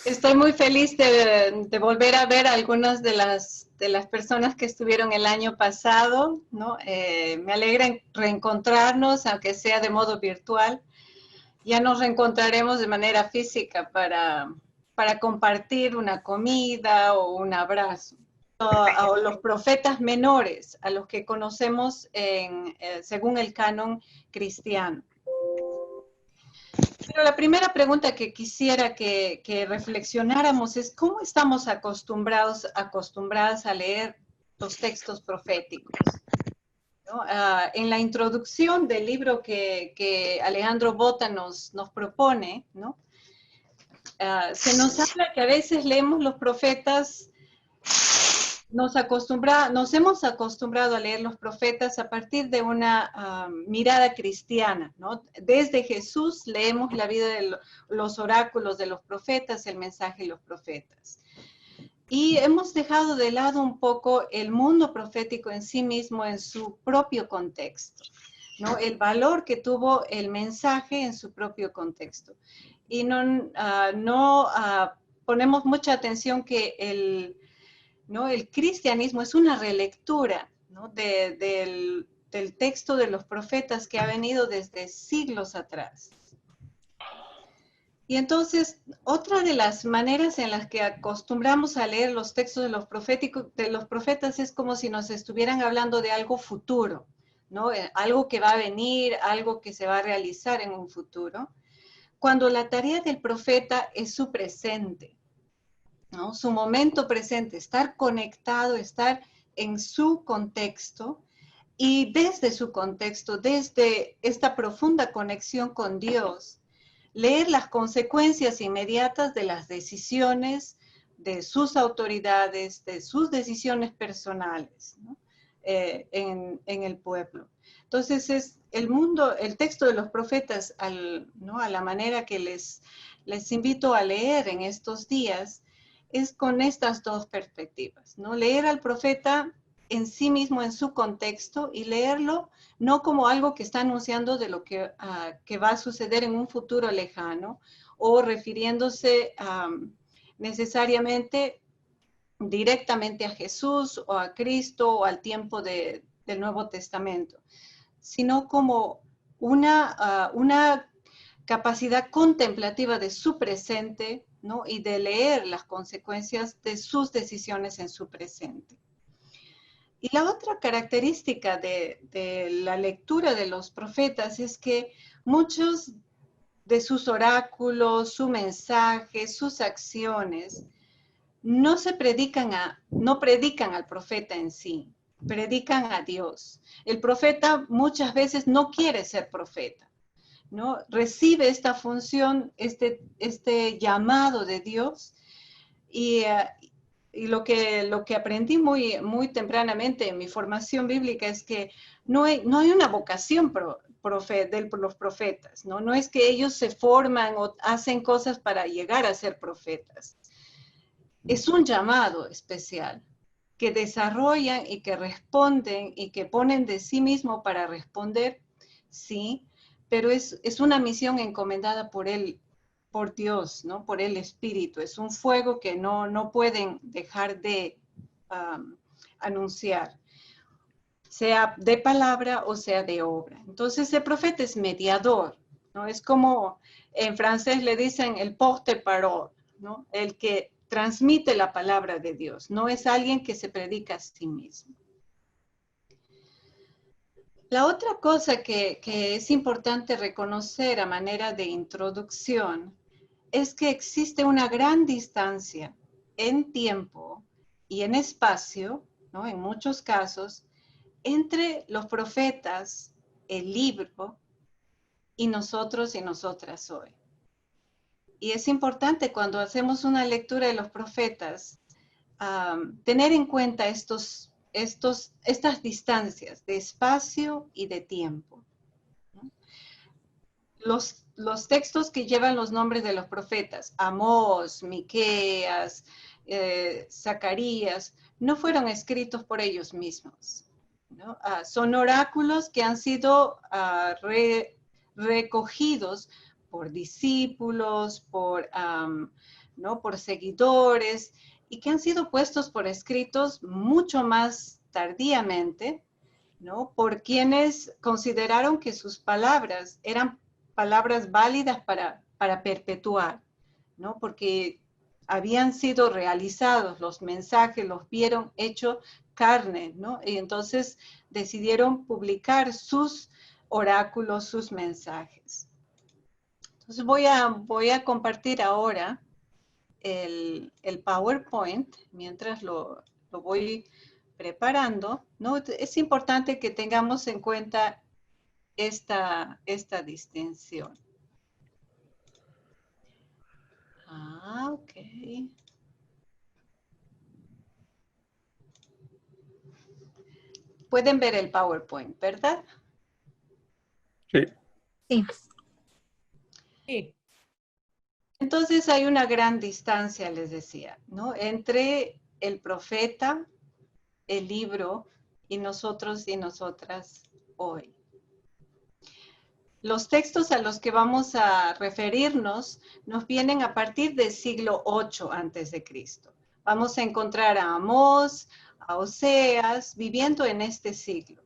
Estoy muy feliz de volver a ver a algunas de las personas que estuvieron el año pasado, ¿no? Me alegra reencontrarnos, aunque sea de modo virtual. Ya nos reencontraremos de manera física para compartir una comida o un abrazo. A los profetas menores, a los que conocemos según el canon cristiano. Pero la primera pregunta que quisiera que reflexionáramos es cómo estamos acostumbradas a leer los textos proféticos. ¿No? En la introducción del libro que Alejandro Bota nos propone, ¿no? Se nos habla que a veces leemos los profetas, nos hemos acostumbrado a leer los profetas a partir de una mirada cristiana, ¿no? Desde Jesús leemos la vida de los oráculos de los profetas, el mensaje de los profetas. Y hemos dejado de lado un poco el mundo profético en sí mismo, en su propio contexto, ¿no? El valor que tuvo el mensaje en su propio contexto. Y no ponemos mucha atención que ¿no? El cristianismo es una relectura, ¿no? del texto de los profetas que ha venido desde siglos atrás. Y entonces, otra de las maneras en las que acostumbramos a leer los textos de los profetas es como si nos estuvieran hablando de algo futuro, ¿no? Algo que va a venir, algo que se va a realizar en un futuro, cuando la tarea del profeta es su presente, ¿no? Su momento presente, estar conectado, estar en su contexto y desde su contexto, desde esta profunda conexión con Dios, leer las consecuencias inmediatas de las decisiones de sus autoridades, de sus decisiones personales, ¿no? En el pueblo. Entonces es el texto de los profetas, ¿no? A la manera que les invito a leer en estos días, es con estas dos perspectivas, ¿no? Leer al profeta en sí mismo, en su contexto, y leerlo no como algo que está anunciando de lo que va a suceder en un futuro lejano, o refiriéndose necesariamente directamente a Jesús o a Cristo o al tiempo del Nuevo Testamento, sino como una capacidad contemplativa de su presente, ¿no? Y de leer las consecuencias de sus decisiones en su presente. Y la otra característica de la lectura de los profetas es que muchos de sus oráculos, su mensaje, sus acciones, no predican al profeta en sí, predican a Dios. El profeta muchas veces no quiere ser profeta, ¿no? Recibe esta función, este llamado de Dios, y lo que aprendí muy tempranamente en mi formación bíblica es que no hay una vocación de los profetas, ¿no? No es que ellos se forman o hacen cosas para llegar a ser profetas. Es un llamado especial que desarrollan y que responden y que ponen de sí mismo para responder, sí, pero es una misión encomendada por Dios, ¿no? Por el Espíritu. Es un fuego que no pueden dejar de anunciar, sea de palabra o sea de obra. Entonces el profeta es mediador, ¿no? Es como en francés le dicen el porte-parole, ¿no? El que transmite la palabra de Dios, no es alguien que se predica a sí mismo. La otra cosa que es importante reconocer a manera de introducción es que existe una gran distancia en tiempo y en espacio, ¿no? En muchos casos, entre los profetas, el libro, y nosotros y nosotras hoy. Y es importante cuando hacemos una lectura de los profetas, tener en cuenta estas distancias de espacio y de tiempo, ¿no? Los textos que llevan los nombres de los profetas, Amós, Miqueas, Zacarías, no fueron escritos por ellos mismos, ¿no? Son oráculos que han sido recogidos por discípulos, ¿no? por seguidores, y que han sido puestos por escritos mucho más tardíamente, ¿no? por quienes consideraron que sus palabras eran palabras válidas para perpetuar, ¿no? porque habían sido realizados los mensajes, los vieron hecho carne, ¿no? Y entonces decidieron publicar sus oráculos, sus mensajes. Entonces voy a compartir ahora el PowerPoint mientras lo voy preparando, ¿no? Es importante que tengamos en cuenta esta distinción. Ok. Pueden ver el PowerPoint, ¿verdad? Sí. Sí. Sí. Entonces hay una gran distancia, les decía, ¿no? Entre el profeta, el libro y nosotros y nosotras hoy. Los textos a los que vamos a referirnos nos vienen a partir del siglo VIII a.C. Vamos a encontrar a Amós, a Oseas, viviendo en este siglo.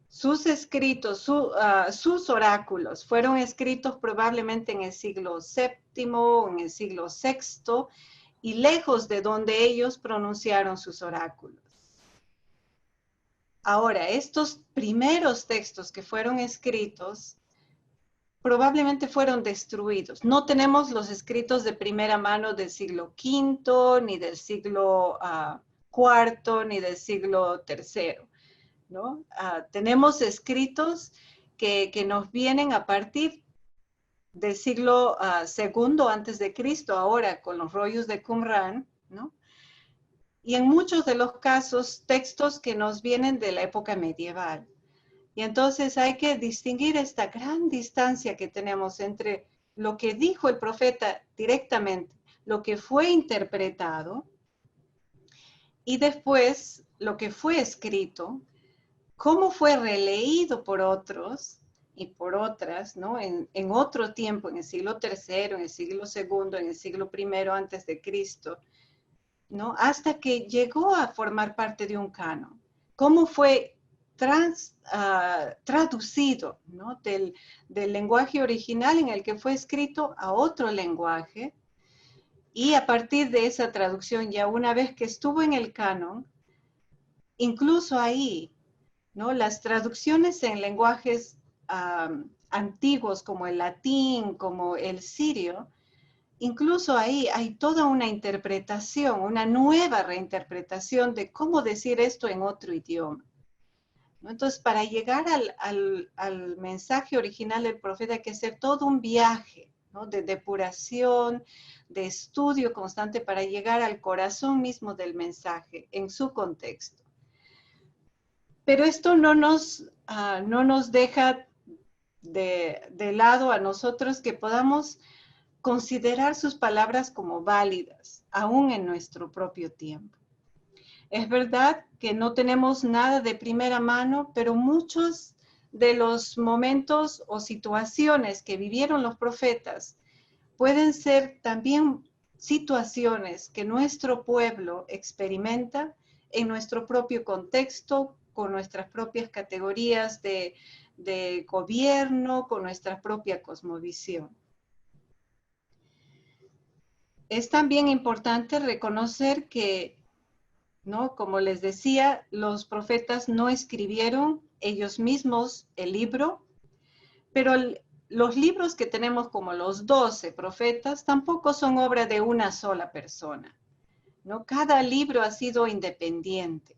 Sus escritos, sus oráculos fueron escritos probablemente en el siglo VII, en el siglo VI, y lejos de donde ellos pronunciaron sus oráculos. Ahora, estos primeros textos que fueron escritos probablemente fueron destruidos. No tenemos los escritos de primera mano del siglo V, ni del siglo IV, ni del siglo III. ¿no? Tenemos escritos que nos vienen a partir del siglo II antes de Cristo, ahora con los rollos de Qumran, ¿no? Y en muchos de los casos, textos que nos vienen de la época medieval. Y entonces hay que distinguir esta gran distancia que tenemos entre lo que dijo el profeta directamente, lo que fue interpretado, y después lo que fue escrito, cómo fue releído por otros y por otras, ¿no? En otro tiempo, en el siglo III, en el siglo II, en el siglo I antes de Cristo, ¿no? Hasta que llegó a formar parte de un canon. Cómo fue traducido, ¿no? del lenguaje original en el que fue escrito a otro lenguaje, y a partir de esa traducción, ya una vez que estuvo en el canon, incluso ahí, ¿no? Las traducciones en lenguajes antiguos como el latín, como el sirio, incluso ahí hay toda una interpretación, una nueva reinterpretación de cómo decir esto en otro idioma, ¿no? Entonces, para llegar al mensaje original del profeta hay que hacer todo un viaje, ¿no? de depuración, de estudio constante para llegar al corazón mismo del mensaje en su contexto. Pero esto no nos deja de lado a nosotros que podamos considerar sus palabras como válidas, aún en nuestro propio tiempo. Es verdad que no tenemos nada de primera mano, pero muchos de los momentos o situaciones que vivieron los profetas pueden ser también situaciones que nuestro pueblo experimenta en nuestro propio contexto, con nuestras propias categorías de gobierno, con nuestra propia cosmovisión. Es también importante reconocer que, ¿no? Como les decía, los profetas no escribieron ellos mismos el libro, pero los libros que tenemos como los 12 profetas tampoco son obra de una sola persona, ¿no? Cada libro ha sido independiente.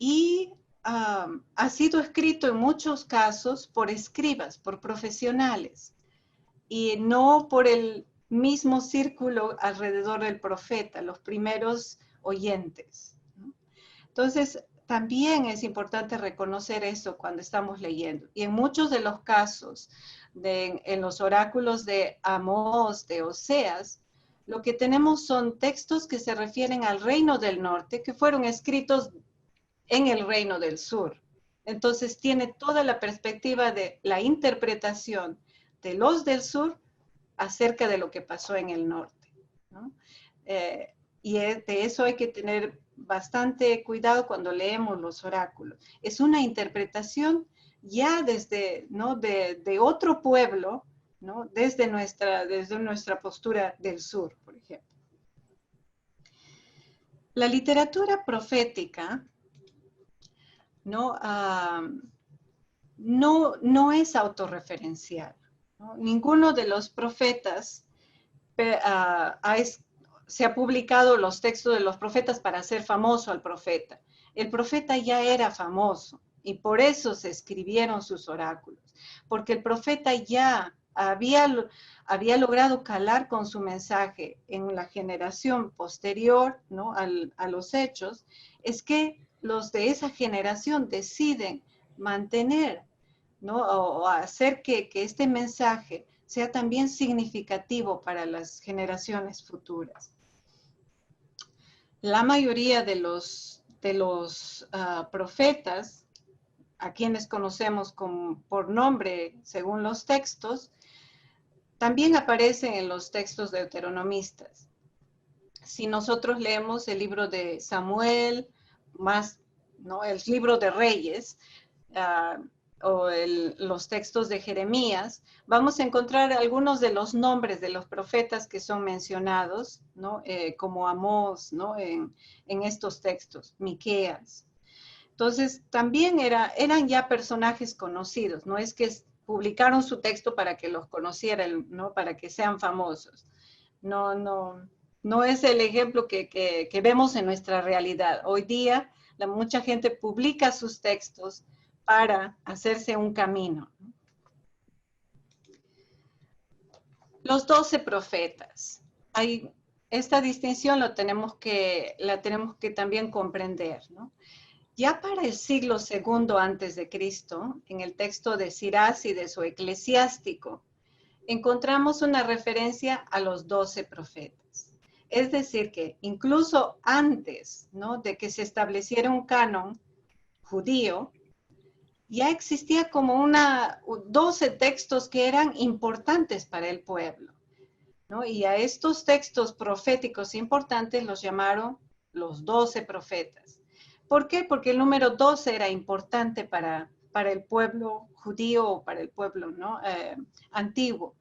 Y ha sido escrito en muchos casos por escribas, por profesionales, y no por el mismo círculo alrededor del profeta, los primeros oyentes, ¿no? Entonces, también es importante reconocer eso cuando estamos leyendo. Y en muchos de los casos, en los oráculos de Amós, de Oseas, lo que tenemos son textos que se refieren al reino del norte, que fueron escritos en el reino del sur. Entonces tiene toda la perspectiva de la interpretación de los del sur acerca de lo que pasó en el norte, ¿no? Y de eso hay que tener bastante cuidado cuando leemos los oráculos. Es una interpretación ya desde, ¿no? de otro pueblo, ¿no? Desde nuestra postura del sur, por ejemplo. La literatura profética, ¿no? No es autorreferencial, ¿no? Ninguno de los profetas se ha publicado los textos de los profetas para hacer famoso al profeta. El profeta ya era famoso y por eso se escribieron sus oráculos, porque el profeta ya había logrado calar con su mensaje en la generación posterior, ¿no? a los hechos. Es que los de esa generación deciden mantener, ¿no? o hacer que este mensaje sea también significativo para las generaciones futuras. La mayoría de los profetas, a quienes conocemos por nombre según los textos, también aparecen en los textos deuteronomistas. Si nosotros leemos el libro de Samuel, más, ¿no? el libro de Reyes, o los textos de Jeremías, vamos a encontrar algunos de los nombres de los profetas que son mencionados, ¿no? Como Amós, ¿no? en estos textos, Miqueas. Entonces, también eran ya personajes conocidos, no es que publicaron su texto para que los conocieran, ¿no? Para que sean famosos. No es el ejemplo que vemos en nuestra realidad. Hoy día, mucha gente publica sus textos para hacerse un camino. Los 12 profetas. Esta distinción la tenemos que también comprender, ¿no? Ya para el siglo II antes de Cristo, en el texto de Sirás y de su eclesiástico, encontramos una referencia a los 12 profetas. Es decir, que incluso antes, ¿no? de que se estableciera un canon judío, ya existía como 12 textos que eran importantes para el pueblo, ¿no? Y a estos textos proféticos importantes los llamaron los 12 profetas. ¿Por qué? Porque el número 12 era importante para el pueblo judío o para el pueblo, ¿no? Antiguo.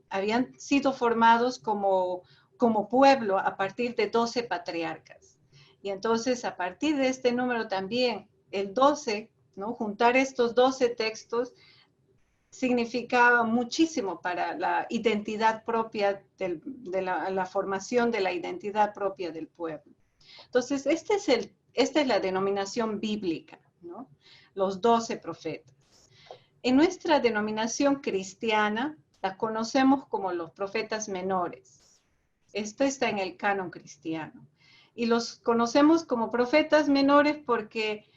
Habían sido formados como pueblo a partir de 12 patriarcas. Y entonces a partir de este número también, el 12, ¿no? Juntar estos 12 textos significaba muchísimo para la identidad propia, la formación de la identidad propia del pueblo. Entonces, esta es la denominación bíblica, ¿no? Los 12 profetas. En nuestra denominación cristiana, la conocemos como los profetas menores. Esto está en el canon cristiano. Y los conocemos como profetas menores porque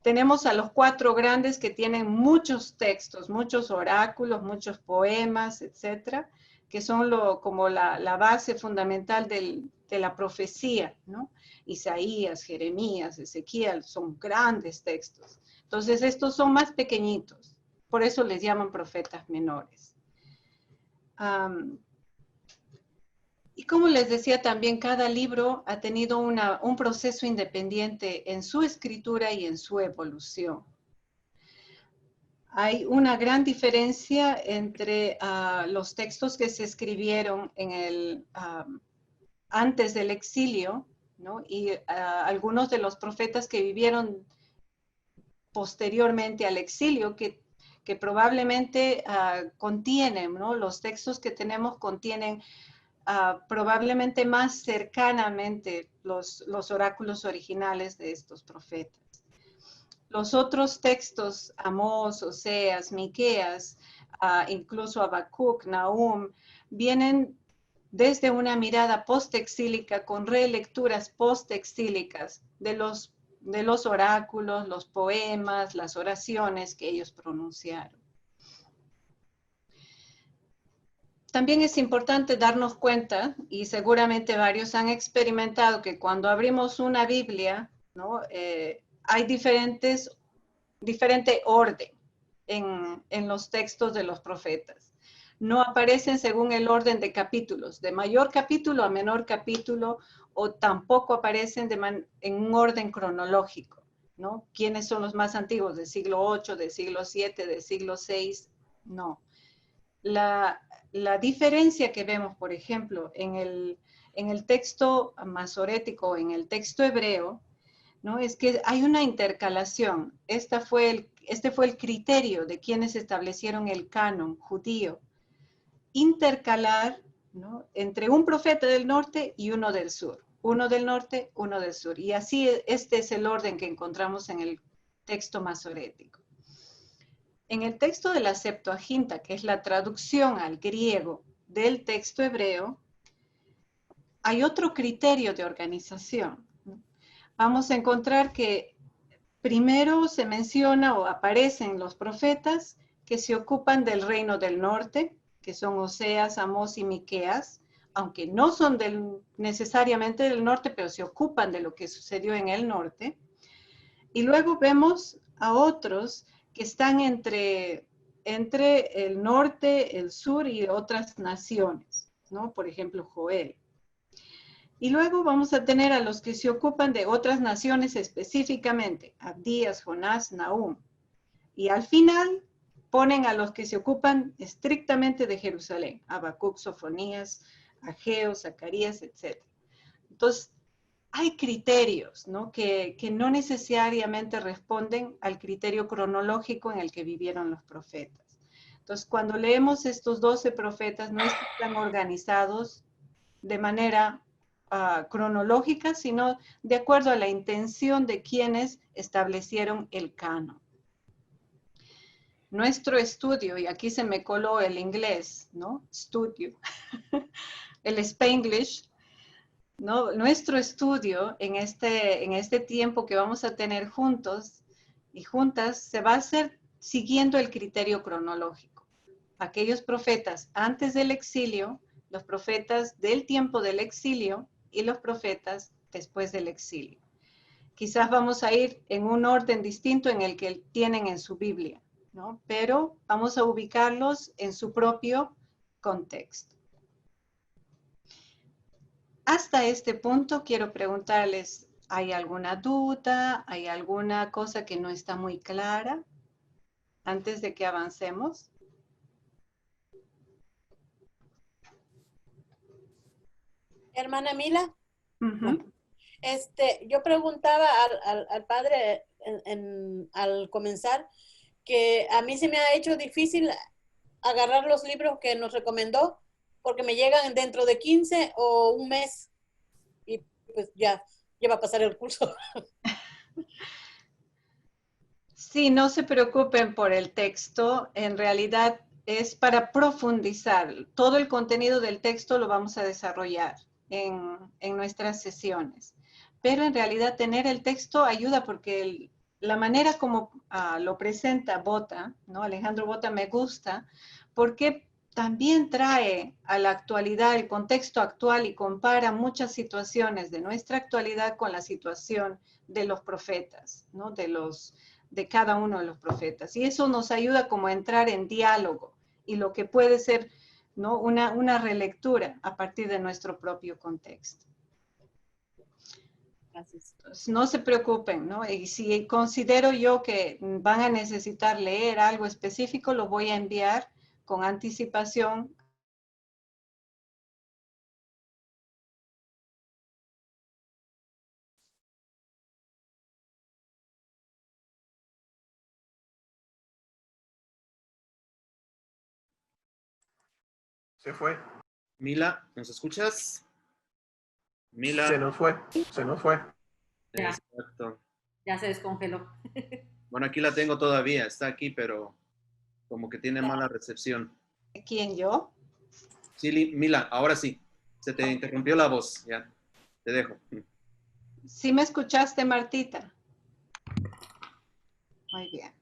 tenemos a los 4 grandes que tienen muchos textos, muchos oráculos, muchos poemas, etcétera, que son como la base fundamental de la profecía, ¿no? Isaías, Jeremías, Ezequiel, son grandes textos. Entonces, estos son más pequeñitos, por eso les llaman profetas menores. Y como les decía también, cada libro ha tenido un proceso independiente en su escritura y en su evolución. Hay una gran diferencia entre los textos que se escribieron antes del exilio, ¿no? Y algunos de los profetas que vivieron posteriormente al exilio, que probablemente contienen, ¿no? Los textos que tenemos contienen probablemente más cercanamente los oráculos originales de estos profetas. Los otros textos, Amós, Oseas, Miqueas, incluso Habacuc, Nahum, vienen desde una mirada postexílica con relecturas postexílicas de los oráculos, los poemas, las oraciones que ellos pronunciaron. También es importante darnos cuenta, y seguramente varios han experimentado, que cuando abrimos una Biblia, ¿no? Hay diferente orden, en los textos de los profetas. No aparecen según el orden de capítulos, de mayor capítulo a menor capítulo, o tampoco aparecen en un orden cronológico, ¿no? ¿Quiénes son los más antiguos? ¿Del siglo VIII, del siglo VII, del siglo VI? No. La diferencia que vemos, por ejemplo, en el texto masorético, en el texto hebreo, ¿no? Es que hay una intercalación. Este fue el criterio de quienes establecieron el canon judío. Intercalar, ¿no? Entre un profeta del norte y uno del sur. Uno del norte, uno del sur. Y así este es el orden que encontramos en el texto masorético. En el texto de la Septuaginta, que es la traducción al griego del texto hebreo, hay otro criterio de organización. Vamos a encontrar que primero se menciona o aparecen los profetas que se ocupan del reino del norte, que son Oseas, Amós y Miqueas, aunque no son necesariamente del norte, pero se ocupan de lo que sucedió en el norte. Y luego vemos a otros que están entre el norte, el sur y otras naciones, ¿no? Por ejemplo, Joel. Y luego vamos a tener a los que se ocupan de otras naciones específicamente, Abdías, Jonás, Nahum. Y al final ponen a los que se ocupan estrictamente de Jerusalén, Habacuc, Sofonías, Ageo, Zacarías, etc. Entonces, hay criterios, ¿no? Que no necesariamente responden al criterio cronológico en el que vivieron los profetas. Entonces, cuando leemos estos 12 profetas, no están organizados de manera cronológica, sino de acuerdo a la intención de quienes establecieron el canon. Nuestro estudio, y aquí se me coló el inglés, ¿no? Estudio, el Spanglish, ¿no? Nuestro estudio en este tiempo que vamos a tener juntos y juntas se va a hacer siguiendo el criterio cronológico. Aquellos profetas antes del exilio, los profetas del tiempo del exilio y los profetas después del exilio. Quizás vamos a ir en un orden distinto en el que tienen en su Biblia, ¿no? Pero vamos a ubicarlos en su propio contexto. Hasta este punto quiero preguntarles, ¿hay alguna duda? ¿Hay alguna cosa que no está muy clara antes de que avancemos? Hermana Mila, Uh-huh. yo preguntaba al padre al comenzar que a mí se me ha hecho difícil agarrar los libros que nos recomendó porque me llegan dentro de 15 o un mes y pues ya va a pasar el curso. Sí, no se preocupen por el texto. En realidad es para profundizar. Todo el contenido del texto lo vamos a desarrollar en nuestras sesiones. Pero en realidad tener el texto ayuda porque la manera como lo presenta Botta, ¿no? Alejandro Botta me gusta, porque también trae a la actualidad, el contexto actual y compara muchas situaciones de nuestra actualidad con la situación de los profetas, ¿no? De cada uno de los profetas. Y eso nos ayuda como a entrar en diálogo y lo que puede ser, ¿no? una relectura a partir de nuestro propio contexto. Gracias. Entonces, no se preocupen, ¿no? Y si considero yo que van a necesitar leer algo específico, lo voy a enviar con anticipación. Se fue. Mila, ¿nos escuchas? Mila. Se nos fue. Se nos fue. Ya. Exacto. Ya se descongeló. Bueno, aquí la tengo todavía, está aquí, pero como que tiene mala recepción. ¿Quién, yo? Sí, Mila, ahora sí. Se te interrumpió la voz, ya. Te dejo. ¿Sí me escuchaste, Martita? Muy bien.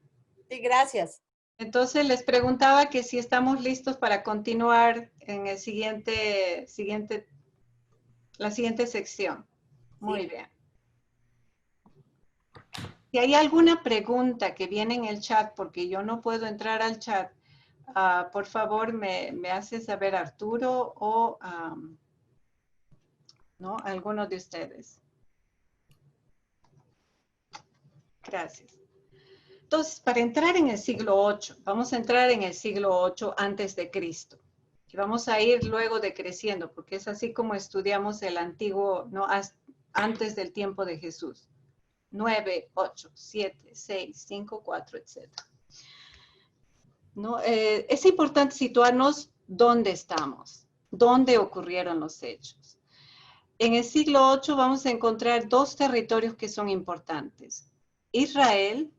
Sí, gracias. Entonces les preguntaba que si estamos listos para continuar en el la siguiente sección. Muy bien. Si hay alguna pregunta que viene en el chat, porque yo no puedo entrar al chat, por favor me hace saber Arturo o ¿no? Alguno de ustedes. Gracias. Entonces, para entrar en el siglo VIII, vamos a entrar en el siglo VIII antes de Cristo. Y vamos a ir luego decreciendo, porque es así como estudiamos el antiguo, ¿no? Antes del tiempo de Jesús. 9, 8, 7, 6, 5, 4, etc. ¿No? Es importante situarnos dónde estamos, dónde ocurrieron los hechos. En el siglo VIII vamos a encontrar dos territorios que son importantes. Israel,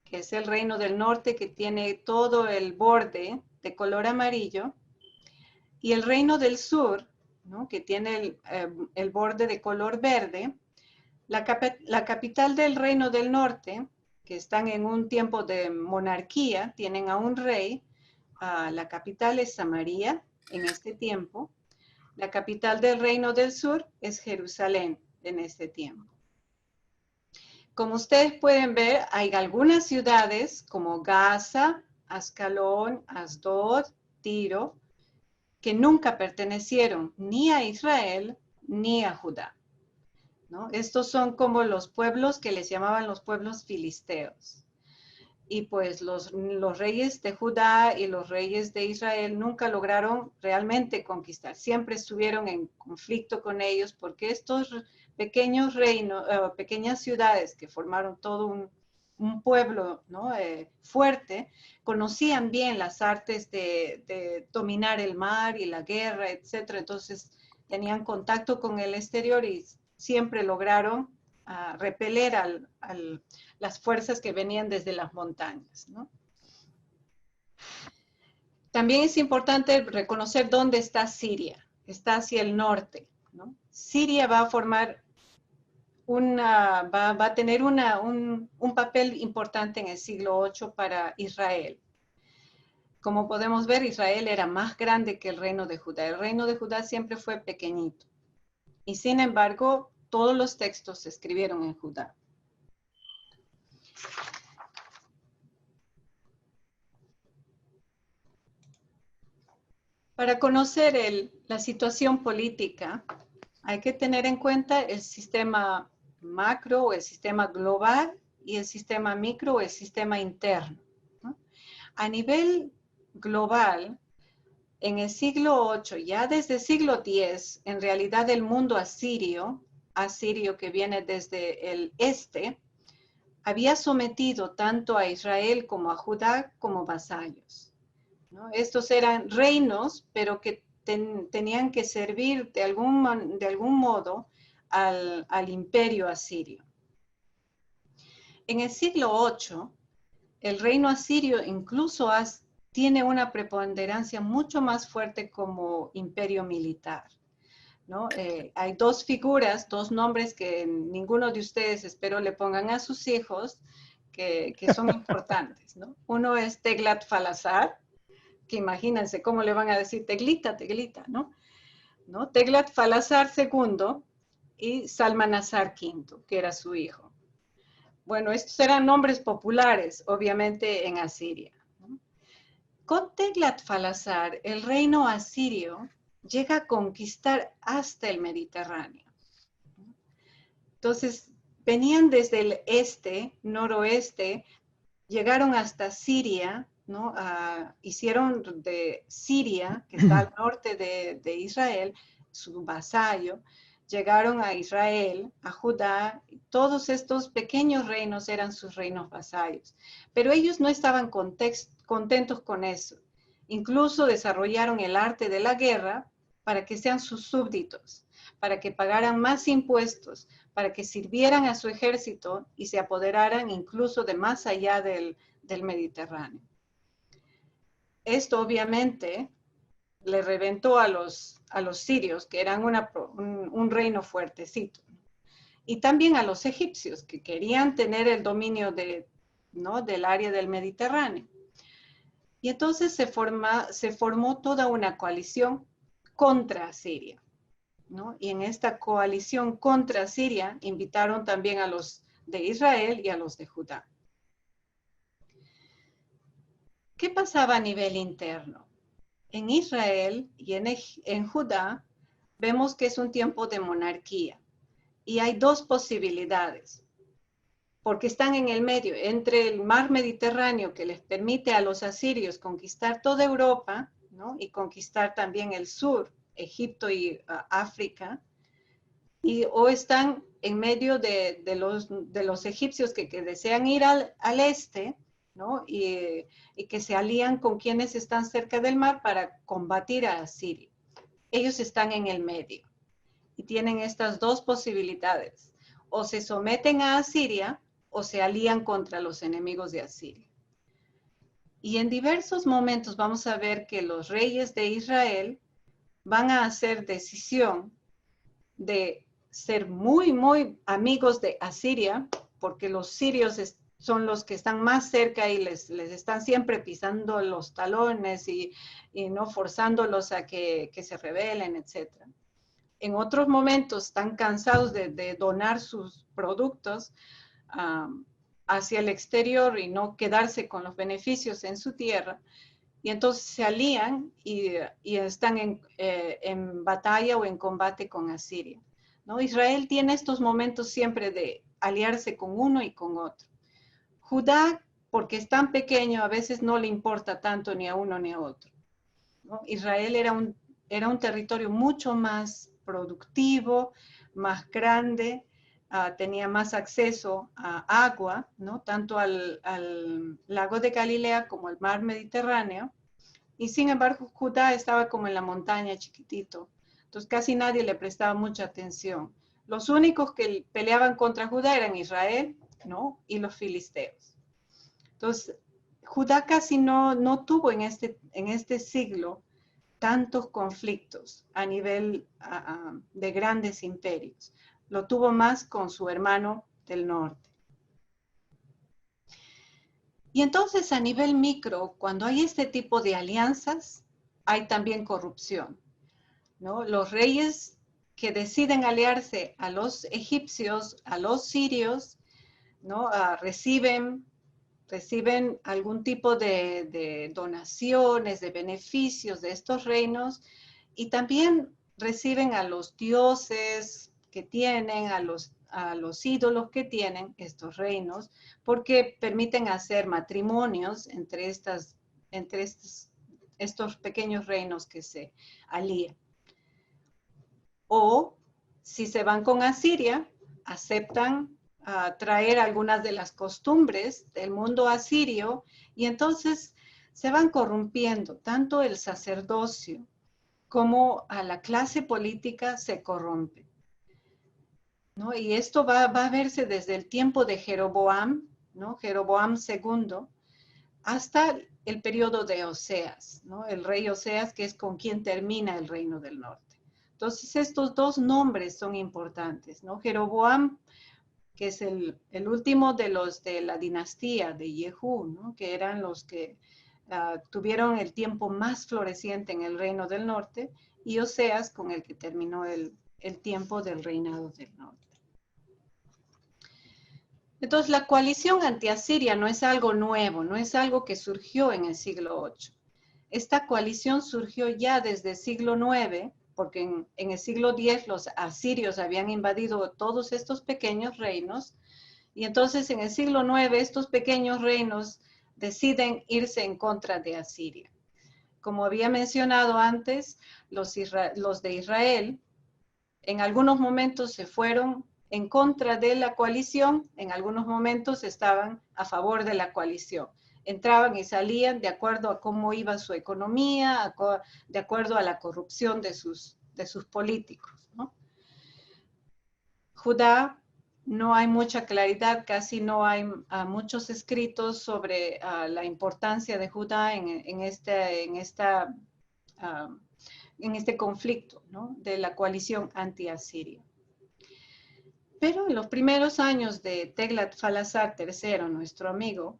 que es el reino del norte que tiene todo el borde de color amarillo, y el reino del sur, ¿no? Que tiene el borde de color verde. La capital del reino del norte, que están en un tiempo de monarquía, tienen a un rey. La capital es Samaria en este tiempo. La capital del reino del sur es Jerusalén en este tiempo. Como ustedes pueden ver, hay algunas ciudades como Gaza, Ascalón, Asdod, Tiro, que nunca pertenecieron ni a Israel ni a Judá, ¿no? Estos son como los pueblos que les llamaban los pueblos filisteos. Y pues los reyes de Judá y los reyes de Israel nunca lograron realmente conquistar. Siempre estuvieron en conflicto con ellos porque estos pequeños reinos, pequeñas ciudades que formaron todo un pueblo, ¿no? Fuerte, conocían bien las artes de dominar el mar y la guerra, etc. Entonces tenían contacto con el exterior y siempre lograron repeler las fuerzas que venían desde las montañas, ¿no? También es importante reconocer dónde está Siria. Está hacia el norte, ¿no? Siria va a formar va a tener un papel importante en el siglo VIII para Israel. Como podemos ver, Israel era más grande que el reino de Judá. El reino de Judá siempre fue pequeñito. Y sin embargo, todos los textos se escribieron en Judá. Para conocer la situación política, hay que tener en cuenta el sistema macro o el sistema global y el sistema micro o el sistema interno, ¿no? A nivel global, en el siglo VIII, ya desde el siglo X, en realidad el mundo asirio que viene desde el este, había sometido tanto a Israel como a Judá como vasallos, ¿no? Estos eran reinos, pero que tenían que servir de algún modo al imperio asirio. En el siglo VIII, el reino asirio incluso tiene una preponderancia mucho más fuerte como imperio militar, ¿no? Hay dos figuras, dos nombres que ninguno de ustedes espero le pongan a sus hijos, que son importantes, ¿no? Uno es Teglat-Falazar, que imagínense cómo le van a decir Teglita, ¿no? Teglat-Falazar II y Salmanasar V, que era su hijo. Bueno, estos eran nombres populares, obviamente, en Asiria, ¿no? Con Teglat-Falazar, el reino asirio llega a conquistar hasta el Mediterráneo. Entonces, venían desde el este, noroeste, llegaron hasta Siria, ¿no? Hicieron de Siria, que está al norte de Israel, su vasallo. Llegaron a Israel, a Judá, todos estos pequeños reinos eran sus reinos vasallos. Pero ellos no estaban contentos con eso. Incluso desarrollaron el arte de la guerra para que sean sus súbditos, para que pagaran más impuestos, para que sirvieran a su ejército y se apoderaran incluso de más allá del Mediterráneo. Esto obviamente le reventó a los sirios, que eran un reino fuertecito, y también a los egipcios, que querían tener el dominio del área del Mediterráneo. Y entonces se formó toda una coalición contra Siria, ¿no? Y en esta coalición contra Siria invitaron también a los de Israel y a los de Judá. ¿Qué pasaba a nivel interno? En Israel y en Judá vemos que es un tiempo de monarquía y hay dos posibilidades, porque están en el medio, entre el mar Mediterráneo que les permite a los asirios conquistar toda Europa, ¿no? Y conquistar también el sur, Egipto y África, o están en medio de los egipcios que desean ir al este, ¿no? Y que se alían con quienes están cerca del mar para combatir a Asiria. Ellos están en el medio y tienen estas dos posibilidades. O se someten a Asiria o se alían contra los enemigos de Asiria. Y en diversos momentos vamos a ver que los reyes de Israel van a hacer decisión de ser muy, muy amigos de Asiria, porque los sirios son los que están más cerca y les están siempre pisando los talones y no forzándolos a que se rebelen, etc. En otros momentos están cansados de donar sus productos hacia el exterior y no quedarse con los beneficios en su tierra. Y entonces se alían y están en batalla o en combate con Asiria, ¿no? Israel tiene estos momentos siempre de aliarse con uno y con otro. Judá, porque es tan pequeño, a veces no le importa tanto ni a uno ni a otro, ¿no? Israel era un territorio mucho más productivo, más grande, tenía más acceso a agua, ¿no? Tanto al lago de Galilea como al mar Mediterráneo, y sin embargo Judá estaba como en la montaña chiquitito, entonces casi nadie le prestaba mucha atención. Los únicos que peleaban contra Judá eran Israel, ¿no? Y los filisteos. Entonces, Judá casi no tuvo en este siglo tantos conflictos a nivel de grandes imperios. Lo tuvo más con su hermano del norte. Y entonces a nivel micro, cuando hay este tipo de alianzas, hay también corrupción, ¿no? Los reyes que deciden aliarse a los egipcios, a los sirios, ¿no? Reciben algún tipo de donaciones, de beneficios de estos reinos, y también reciben a los dioses que tienen, a los ídolos que tienen estos reinos, porque permiten hacer matrimonios entre estos pequeños reinos que se alían. O si se van con Asiria, aceptan traer algunas de las costumbres del mundo asirio y entonces se van corrompiendo. Tanto el sacerdocio como a la clase política se corrompe, ¿no? Y esto va a verse desde el tiempo de Jeroboam, ¿no? Jeroboam II, hasta el periodo de Oseas, ¿no? El rey Oseas, que es con quien termina el reino del norte. Entonces estos dos nombres son importantes, ¿no? Jeroboam, que es el último de los de la dinastía de Jehú, ¿no? Que eran los que tuvieron el tiempo más floreciente en el reino del norte, y Oseas, con el que terminó el tiempo del reinado del norte. Entonces, la coalición anti-asiria no es algo nuevo, no es algo que surgió en el siglo VIII. Esta coalición surgió ya desde el siglo IX, porque en el siglo X los asirios habían invadido todos estos pequeños reinos, y entonces en el siglo IX estos pequeños reinos deciden irse en contra de Asiria. Como había mencionado antes, los de Israel en algunos momentos se fueron en contra de la coalición, en algunos momentos estaban a favor de la coalición. Entraban y salían de acuerdo a cómo iba su economía, de acuerdo a la corrupción de sus políticos, ¿no? Judá, no hay mucha claridad, casi no hay muchos escritos sobre la importancia de Judá en este conflicto, ¿no? De la coalición anti-asiria. Pero en los primeros años de Teglat-Phalazar III, nuestro amigo,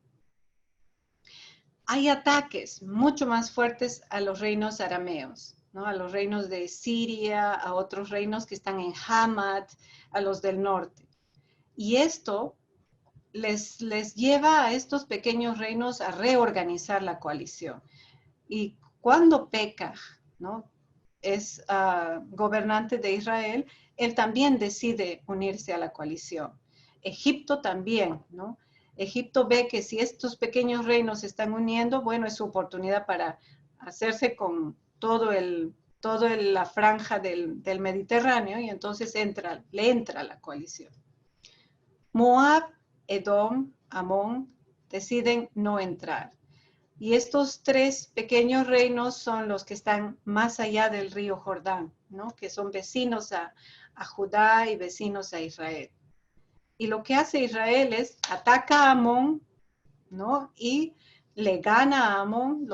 hay ataques mucho más fuertes a los reinos arameos, ¿no? A los reinos de Siria, a otros reinos que están en Hamad, a los del norte. Y esto les lleva a estos pequeños reinos a reorganizar la coalición. Y cuando Pekah, ¿no?, es gobernante de Israel, él también decide unirse a la coalición. Egipto también, ¿no? Egipto ve que si estos pequeños reinos se están uniendo, bueno, es su oportunidad para hacerse con toda la franja del Mediterráneo, y entonces le entra a la coalición. Moab, Edom, Amón deciden no entrar. Y estos tres pequeños reinos son los que están más allá del río Jordán, ¿no?, que son vecinos a Judá y vecinos a Israel. Y lo que hace Israel es ataca a Amón, ¿no?, y le gana a Amón,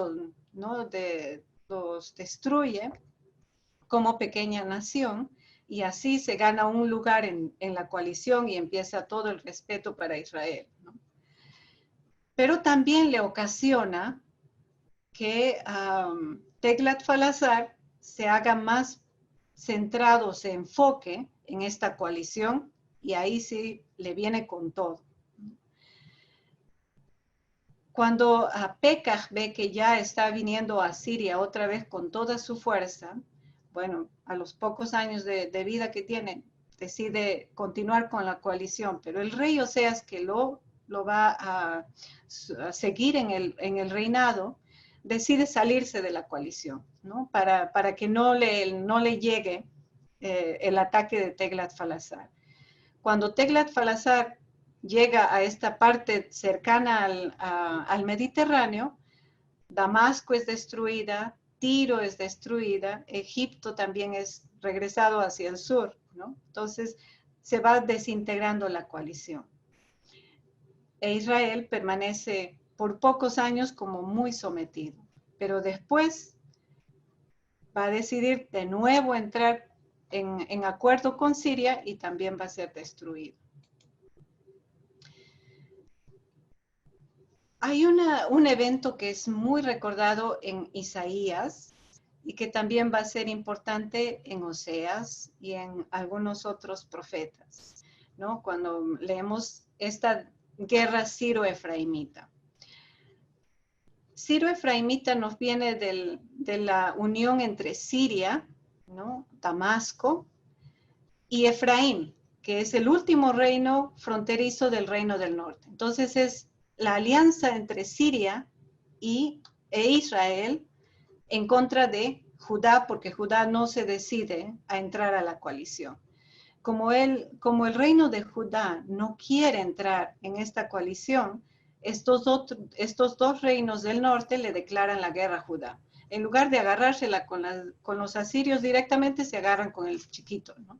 los destruye como pequeña nación, y así se gana un lugar en la coalición y empieza todo el respeto para Israel, ¿no? Pero también le ocasiona que Tiglat-Falesar se haga más centrado, se enfoque en esta coalición, y ahí sí le viene con todo. Cuando Pekah ve que ya está viniendo a Siria otra vez con toda su fuerza, bueno, a los pocos años de vida que tiene, decide continuar con la coalición, pero el rey Oseas, que lo va a seguir en el reinado, decide salirse de la coalición, ¿no?, para que no le llegue el ataque de Tiglat-Falesar. Cuando Tiglat-Falesar llega a esta parte cercana al Mediterráneo, Damasco es destruida, Tiro es destruida, Egipto también es regresado hacia el sur, ¿no? Entonces se va desintegrando la coalición. E Israel permanece por pocos años como muy sometido, pero después va a decidir de nuevo entrar en acuerdo con Siria, y también va a ser destruido. Hay un evento que es muy recordado en Isaías y que también va a ser importante en Oseas y en algunos otros profetas, ¿no?, cuando leemos esta guerra siro-efraimita. Siro-efraimita nos viene de la unión entre Siria, ¿no?, Damasco, y Efraín, que es el último reino fronterizo del reino del norte. Entonces es la alianza entre Siria e Israel en contra de Judá, porque Judá no se decide a entrar a la coalición. Como el reino de Judá no quiere entrar en esta coalición, estos dos reinos del norte le declaran la guerra a Judá. En lugar de agarrársela con los asirios directamente, se agarran con el chiquito, ¿no?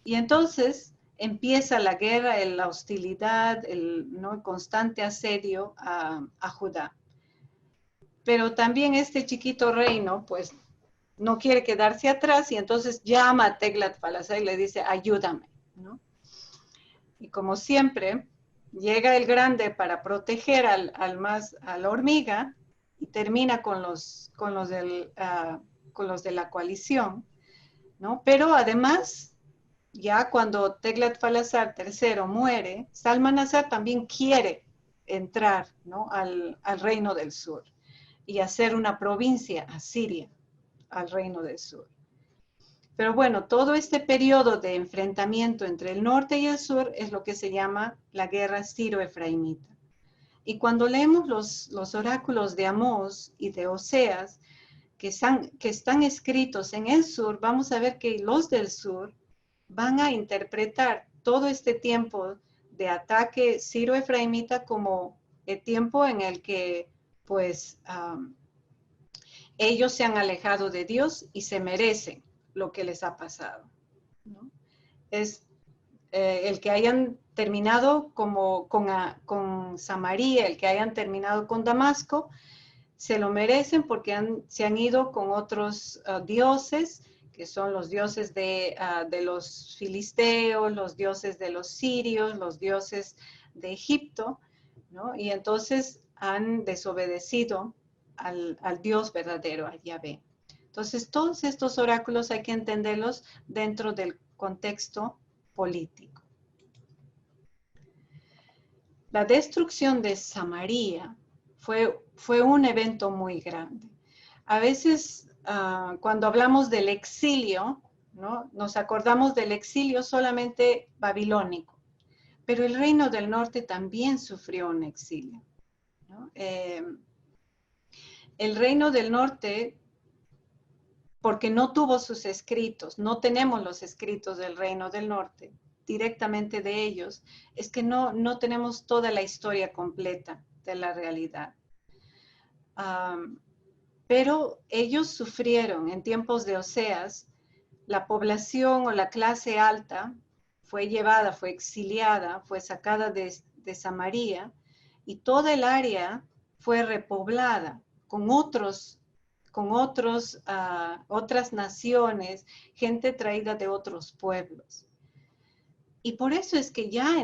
Y entonces empieza la guerra, la hostilidad, el constante asedio a Judá. Pero también este chiquito reino, pues, no quiere quedarse atrás, y entonces llama a Tiglat-Falesar y le dice, ayúdame, ¿no? Y como siempre, llega el grande para proteger a la hormiga, y termina con los de la coalición, ¿no? Pero además, ya cuando Tiglat-Falesar III muere, Salmanasar también quiere entrar, ¿no?, al reino del sur y hacer una provincia a Siria, al reino del sur. Pero bueno, todo este periodo de enfrentamiento entre el norte y el sur es lo que se llama la guerra siro-efraimita. Y cuando leemos los oráculos de Amós y de Oseas, que están escritos en el sur, vamos a ver que los del sur van a interpretar todo este tiempo de ataque siro-efraimita como el tiempo en el que, pues, ellos se han alejado de Dios y se merecen lo que les ha pasado, ¿no? Es el que hayan terminado con Samaria, el que hayan terminado con Damasco, se lo merecen porque se han ido con otros dioses, que son los dioses de los filisteos, los dioses de los sirios, los dioses de Egipto, ¿no? Y entonces han desobedecido al Dios verdadero, a Yahvé. Entonces, todos estos oráculos hay que entenderlos dentro del contexto político. la destrucción de Samaria fue un evento muy grande. A veces, cuando hablamos del exilio, ¿no? Nos acordamos del exilio solamente babilónico, pero el reino del norte también sufrió un exilio, ¿no? El reino del norte, porque no tuvo sus escritos, no tenemos los escritos del reino del norte directamente de ellos, es que no tenemos toda la historia completa de la realidad. Pero ellos sufrieron en tiempos de Oseas, la población o la clase alta fue llevada, fue exiliada, fue sacada de Samaria y toda el área fue repoblada con otras naciones, gente traída de otros pueblos. Y por eso es que ya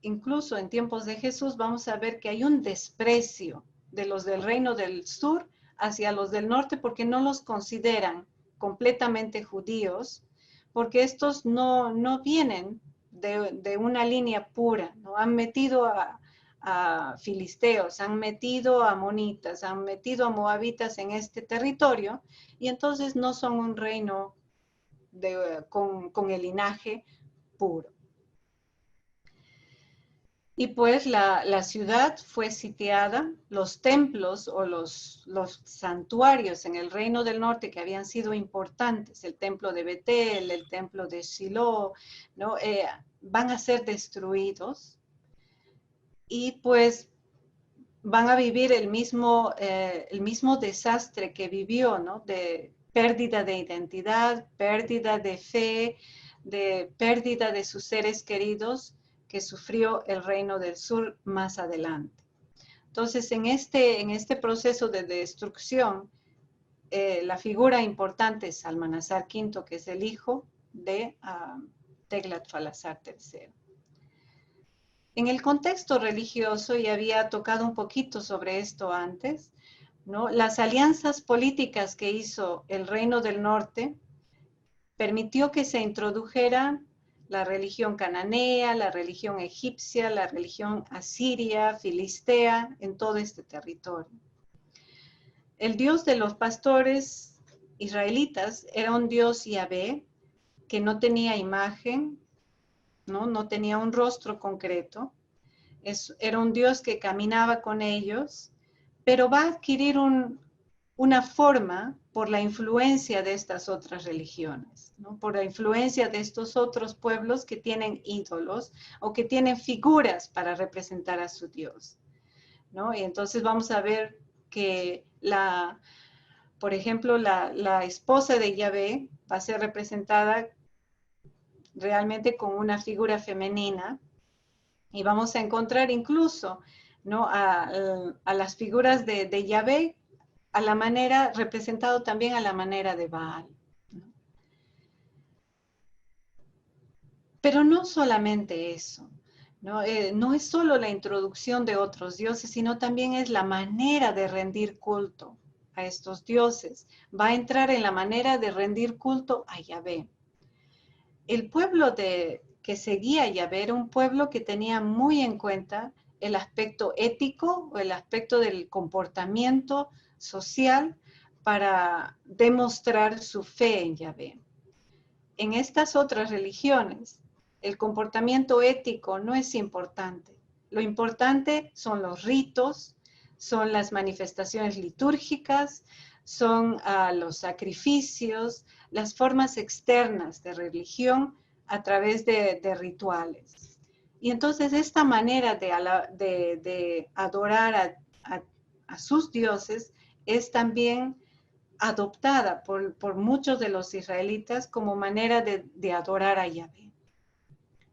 incluso en tiempos de Jesús, vamos a ver que hay un desprecio de los del reino del sur hacia los del norte, porque no los consideran completamente judíos, porque estos no vienen de una línea pura, ¿no? Han metido a filisteos, han metido a amonitas, han metido a moabitas en este territorio, y entonces no son un reino con el linaje puro. Y pues la ciudad fue sitiada, los templos o los santuarios en el reino del norte que habían sido importantes, el templo de Betel, el templo de Shiloh, ¿no? Van a ser destruidos y pues van a vivir el mismo desastre que vivió, ¿no? De pérdida de identidad, pérdida de fe, de pérdida de sus seres queridos, que sufrió el reino del sur más adelante. Entonces, en este proceso de destrucción, la figura importante es Salmanasar V, que es el hijo de Teglat-Falazar III. En el contexto religioso, y había tocado un poquito sobre esto antes, ¿no? Las alianzas políticas que hizo el Reino del Norte permitió que se introdujera la religión cananea, la religión egipcia, la religión asiria, filistea, en todo este territorio. El Dios de los pastores israelitas era un Dios Yahvé que no tenía imagen, no tenía un rostro concreto. Era un Dios que caminaba con ellos, pero va a adquirir una forma por la influencia de estas otras religiones, ¿no? Por la influencia de estos otros pueblos que tienen ídolos o que tienen figuras para representar a su Dios, ¿no? Y entonces vamos a ver que por ejemplo, la esposa de Yahvé va a ser representada realmente con una figura femenina, y vamos a encontrar incluso, ¿no? a las figuras de Yahvé a la manera, representado también a la manera de Baal, ¿no? Pero no solamente eso, ¿no? No es solo la introducción de otros dioses, sino también es la manera de rendir culto a estos dioses. Va a entrar en la manera de rendir culto a Yahvé. El pueblo que seguía a Yahvé era un pueblo que tenía muy en cuenta el aspecto ético o el aspecto del comportamiento social para demostrar su fe en Yahvé. En estas otras religiones, el comportamiento ético no es importante. Lo importante son los ritos, son las manifestaciones litúrgicas, son los sacrificios, las formas externas de religión a través de rituales. Y entonces esta manera de adorar a sus dioses es también adoptada por muchos de los israelitas como manera de adorar a Yahvé.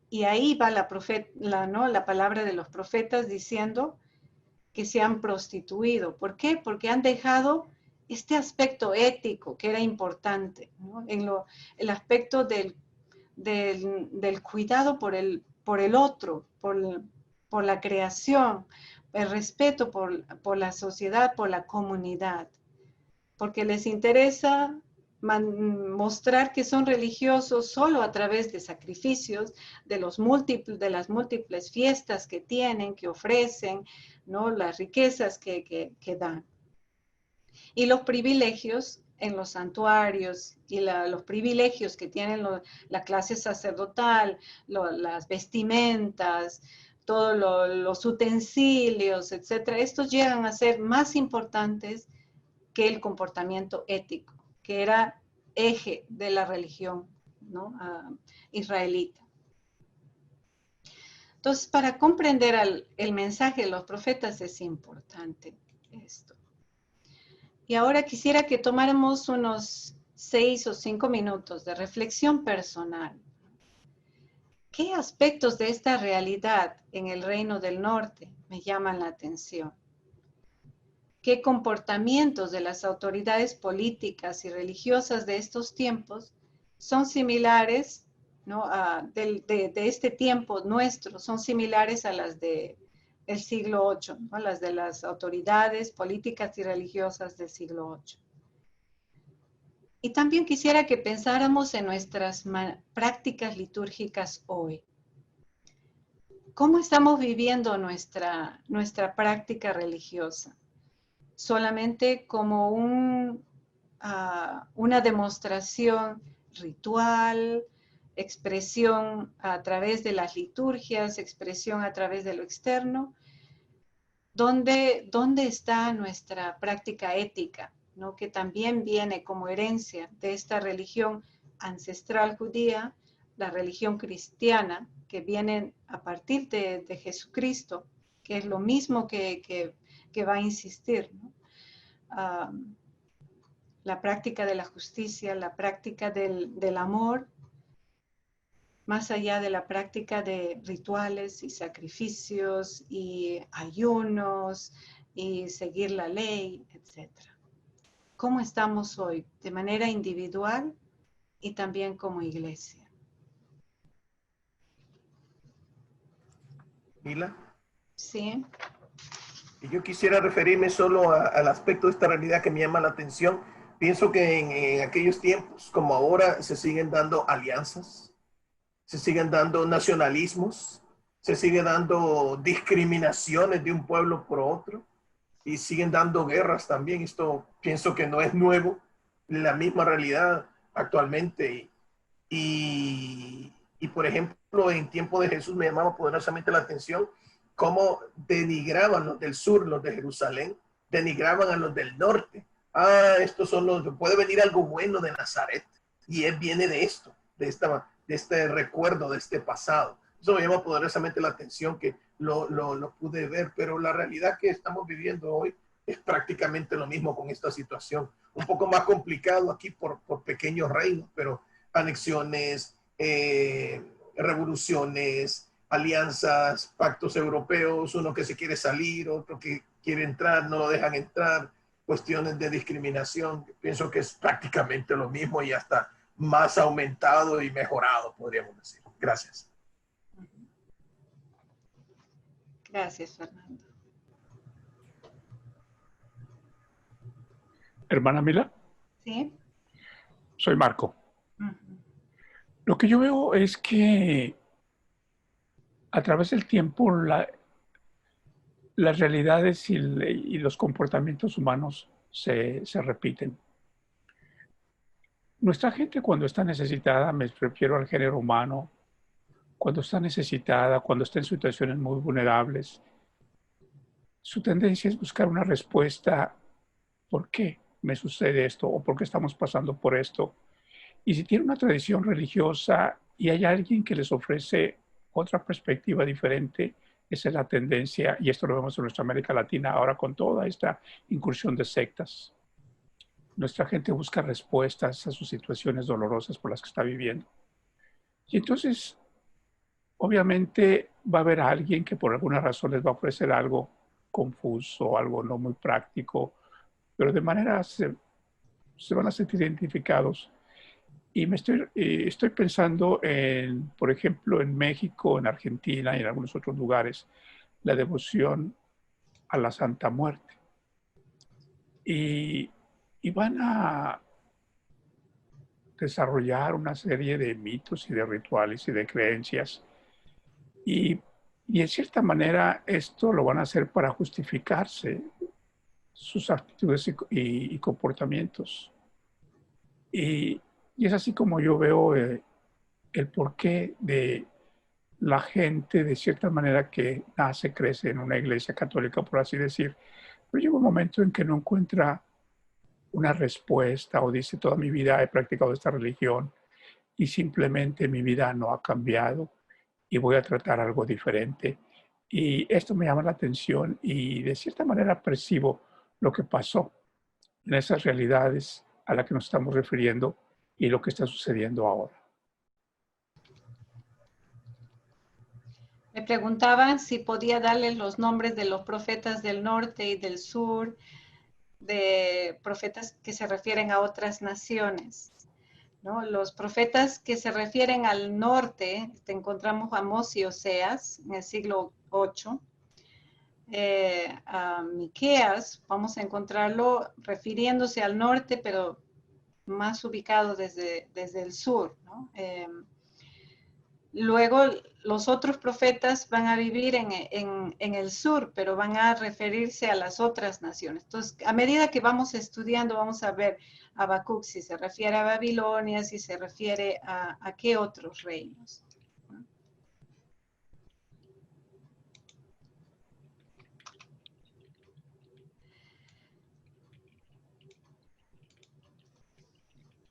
Y ahí va la palabra de los profetas diciendo que se han prostituido. ¿Por qué? Porque han dejado este aspecto ético que era importante, ¿no? El aspecto del cuidado por el otro, por la creación, el respeto por la sociedad, por la comunidad, porque les interesa mostrar que son religiosos solo a través de sacrificios, de las múltiples fiestas que tienen, que ofrecen, ¿no? Las riquezas que dan. Y los privilegios en los santuarios y los privilegios que tienen la clase sacerdotal, las vestimentas, todos los utensilios, etcétera, estos llegan a ser más importantes que el comportamiento ético, que era eje de la religión, ¿no? Israelita. Entonces, para comprender el mensaje de los profetas es importante esto. Y ahora quisiera que tomáramos unos 6 o 5 minutos de reflexión personal. ¿Qué aspectos de esta realidad en el Reino del Norte me llaman la atención? ¿Qué comportamientos de las autoridades políticas y religiosas de estos tiempos son similares, ¿no? de este tiempo nuestro, son similares a las del siglo VIII, ¿no? Las de las autoridades políticas y religiosas del siglo VIII. Y también quisiera que pensáramos en nuestras prácticas litúrgicas hoy. ¿Cómo estamos viviendo nuestra práctica religiosa? Solamente como una demostración ritual, expresión a través de las liturgias, expresión a través de lo externo. ¿Dónde está nuestra práctica ética, ¿no? Que también viene como herencia de esta religión ancestral judía, la religión cristiana, que viene a partir de Jesucristo, que es lo mismo que va a insistir, ¿no? La práctica de la justicia, la práctica del amor, más allá de la práctica de rituales y sacrificios y ayunos y seguir la ley, etc. ¿Cómo estamos hoy? De manera individual y también como iglesia. Mila, Sí. y yo quisiera referirme solo al aspecto de esta realidad que me llama la atención. Pienso que en aquellos tiempos, como ahora, se siguen dando alianzas, se siguen dando nacionalismos, se siguen dando discriminaciones de un pueblo por otro y siguen dando guerras también. Esto pienso que no es nuevo, la misma realidad actualmente. Y por ejemplo, en tiempo de Jesús me llamaba poderosamente la atención cómo denigraban los del sur, los de Jerusalén, denigraban a los del norte. Estos son los, puede venir algo bueno de Nazaret. Y él viene de esto, de este recuerdo, de este pasado. Eso me llama poderosamente la atención, que lo pude ver, pero la realidad que estamos viviendo hoy es prácticamente lo mismo con esta situación. Un poco más complicado aquí por pequeños reinos, pero anexiones, revoluciones, alianzas, pactos europeos, uno que se quiere salir, otro que quiere entrar, no lo dejan entrar, cuestiones de discriminación. Pienso que es prácticamente lo mismo y hasta más aumentado y mejorado, podríamos decir. Gracias. Gracias, Fernando. Hermana Mila, ¿Sí? soy Marco. Uh-huh. Lo que yo veo es que a través del tiempo las realidades y los comportamientos humanos se repiten. Nuestra gente, cuando está necesitada, me refiero al género humano, cuando está necesitada, cuando está en situaciones muy vulnerables, su tendencia es buscar una respuesta. ¿Por qué me sucede esto? ¿O por qué estamos pasando por esto? Y si tiene una tradición religiosa y hay alguien que les ofrece otra perspectiva diferente, esa es la tendencia, y esto lo vemos en nuestra América Latina ahora con toda esta incursión de sectas. Nuestra gente busca respuestas a sus situaciones dolorosas por las que está viviendo. Y entonces, obviamente, va a haber alguien que por alguna razón les va a ofrecer algo confuso, algo no muy práctico, pero de manera se van a sentir identificados. Y estoy pensando en, por ejemplo, en México, en Argentina y en algunos otros lugares, la devoción a la Santa Muerte. Y van a desarrollar una serie de mitos y de rituales y de creencias. Y en cierta manera esto lo van a hacer para justificarse sus actitudes y comportamientos. Y es así como yo veo el porqué de la gente, de cierta manera, que nace, crece en una iglesia católica, por así decir, pero llega un momento en que no encuentra una respuesta o dice, toda mi vida he practicado esta religión y simplemente mi vida no ha cambiado y voy a tratar algo diferente. Y esto me llama la atención y de cierta manera percibo lo que pasó en esas realidades a las que nos estamos refiriendo y lo que está sucediendo ahora. Me preguntaban si podía darles los nombres de los profetas del norte y del sur, de profetas que se refieren a otras naciones, ¿no? Los profetas que se refieren al norte, encontramos a Amós y Oseas en el siglo VIII. A Miqueas vamos a encontrarlo refiriéndose al norte, pero más ubicado desde el sur, ¿no? Luego, los otros profetas van a vivir en el sur, pero van a referirse a las otras naciones. Entonces, a medida que vamos estudiando, vamos a ver a Habacuc si se refiere a Babilonia, si se refiere a qué otros reinos.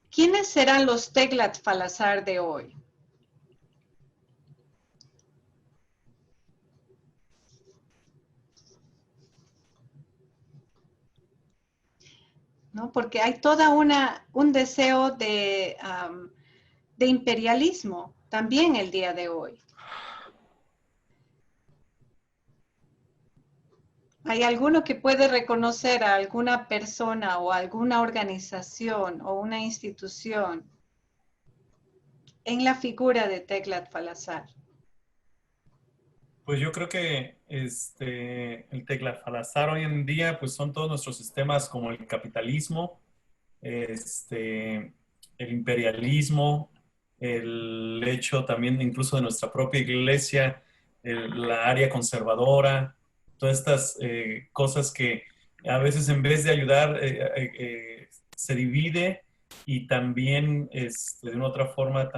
¿Quiénes serán los Teglat-Falazar de hoy? ¿No? Porque hay toda un deseo de imperialismo también el día de hoy. ¿Hay alguno que puede reconocer a alguna persona o alguna organización o una institución en la figura de Teglat-Falazar? Pues yo creo que el Teglat-Falazar hoy en día pues son todos nuestros sistemas como el capitalismo, el imperialismo, el hecho también incluso de nuestra propia iglesia, la área conservadora, todas estas cosas que a veces en vez de ayudar se divide y también de una otra forma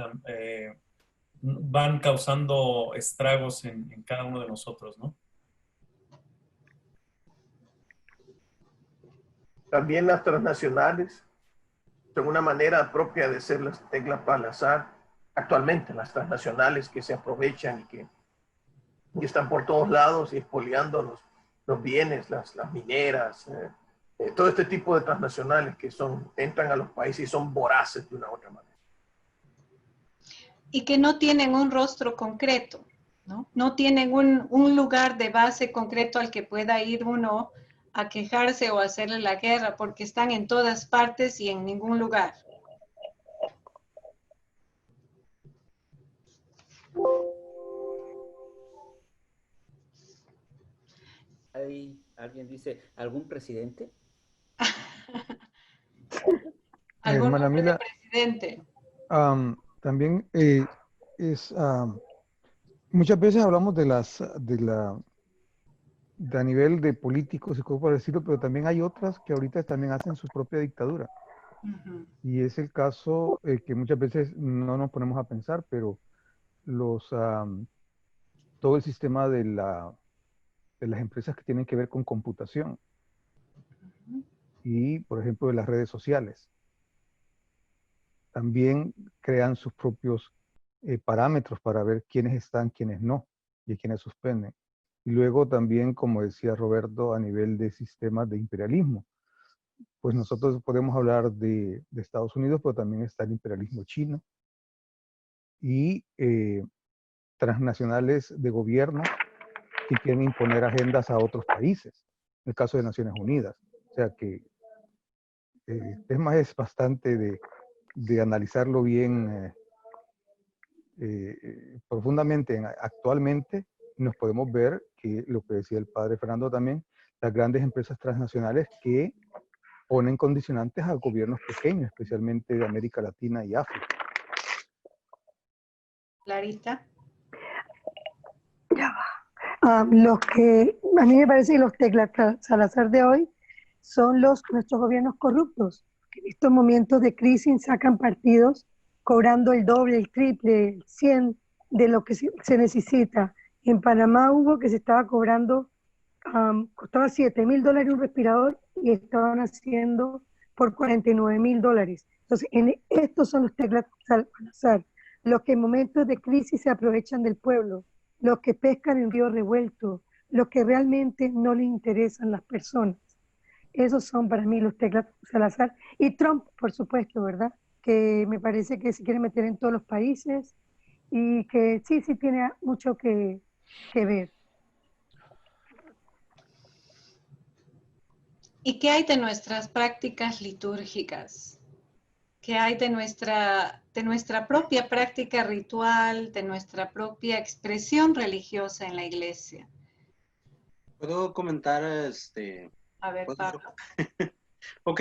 van causando estragos en cada uno de nosotros, ¿no? También las transnacionales son una manera propia de ser las Teglat-Falazar actualmente, las transnacionales que se aprovechan y que están por todos lados y expoliando los bienes, las mineras, todo este tipo de transnacionales que entran a los países y son voraces de una u otra manera. Y que no tienen un rostro concreto, ¿no? No tienen un lugar de base concreto al que pueda ir uno a quejarse o a hacerle la guerra, porque están en todas partes y en ningún lugar. Alguien dice, ¿algún presidente? ¿Algún Hermana nombre de Mila, presidente? también muchas veces hablamos de a nivel de políticos y cosas por el estilo, pero también hay otras que ahorita también hacen su propia dictadura. Uh-huh. Y es el caso que muchas veces no nos ponemos a pensar, pero todo el sistema de las empresas que tienen que ver con computación y, por ejemplo, de las redes sociales. También crean sus propios parámetros para ver quiénes están, quiénes no, y quiénes suspenden. Y luego también, como decía Roberto, a nivel de sistemas de imperialismo. Pues nosotros podemos hablar de Estados Unidos, pero también está el imperialismo chino y transnacionales de gobierno que quieren imponer agendas a otros países, en el caso de Naciones Unidas. O sea que el tema es bastante de analizarlo bien profundamente actualmente. Nos podemos ver que lo que decía el padre Fernando también, las grandes empresas transnacionales que ponen condicionantes a gobiernos pequeños, especialmente de América Latina y África. Clarita. Ya va. Los que, a mí me parece que los teclas Salazar de hoy son nuestros gobiernos corruptos, que en estos momentos de crisis sacan partidos cobrando el doble, el triple, el 100 de lo que se necesita. En Panamá hubo que se estaba cobrando, costaba $7,000 un respirador y estaban haciendo por $49,000. Entonces, estos son los teclas Salazar, los que en momentos de crisis se aprovechan del pueblo, los que pescan en río revuelto, los que realmente no les interesan las personas. Esos son para mí los teclas Salazar. Y Trump, por supuesto, ¿verdad? Que me parece que se quiere meter en todos los países y que sí tiene mucho que ver. ¿Y qué hay de nuestras prácticas litúrgicas? ¿Qué hay de nuestra propia práctica ritual, de nuestra propia expresión religiosa en la iglesia? ¿Puedo comentar? A ver, Pablo. Ok,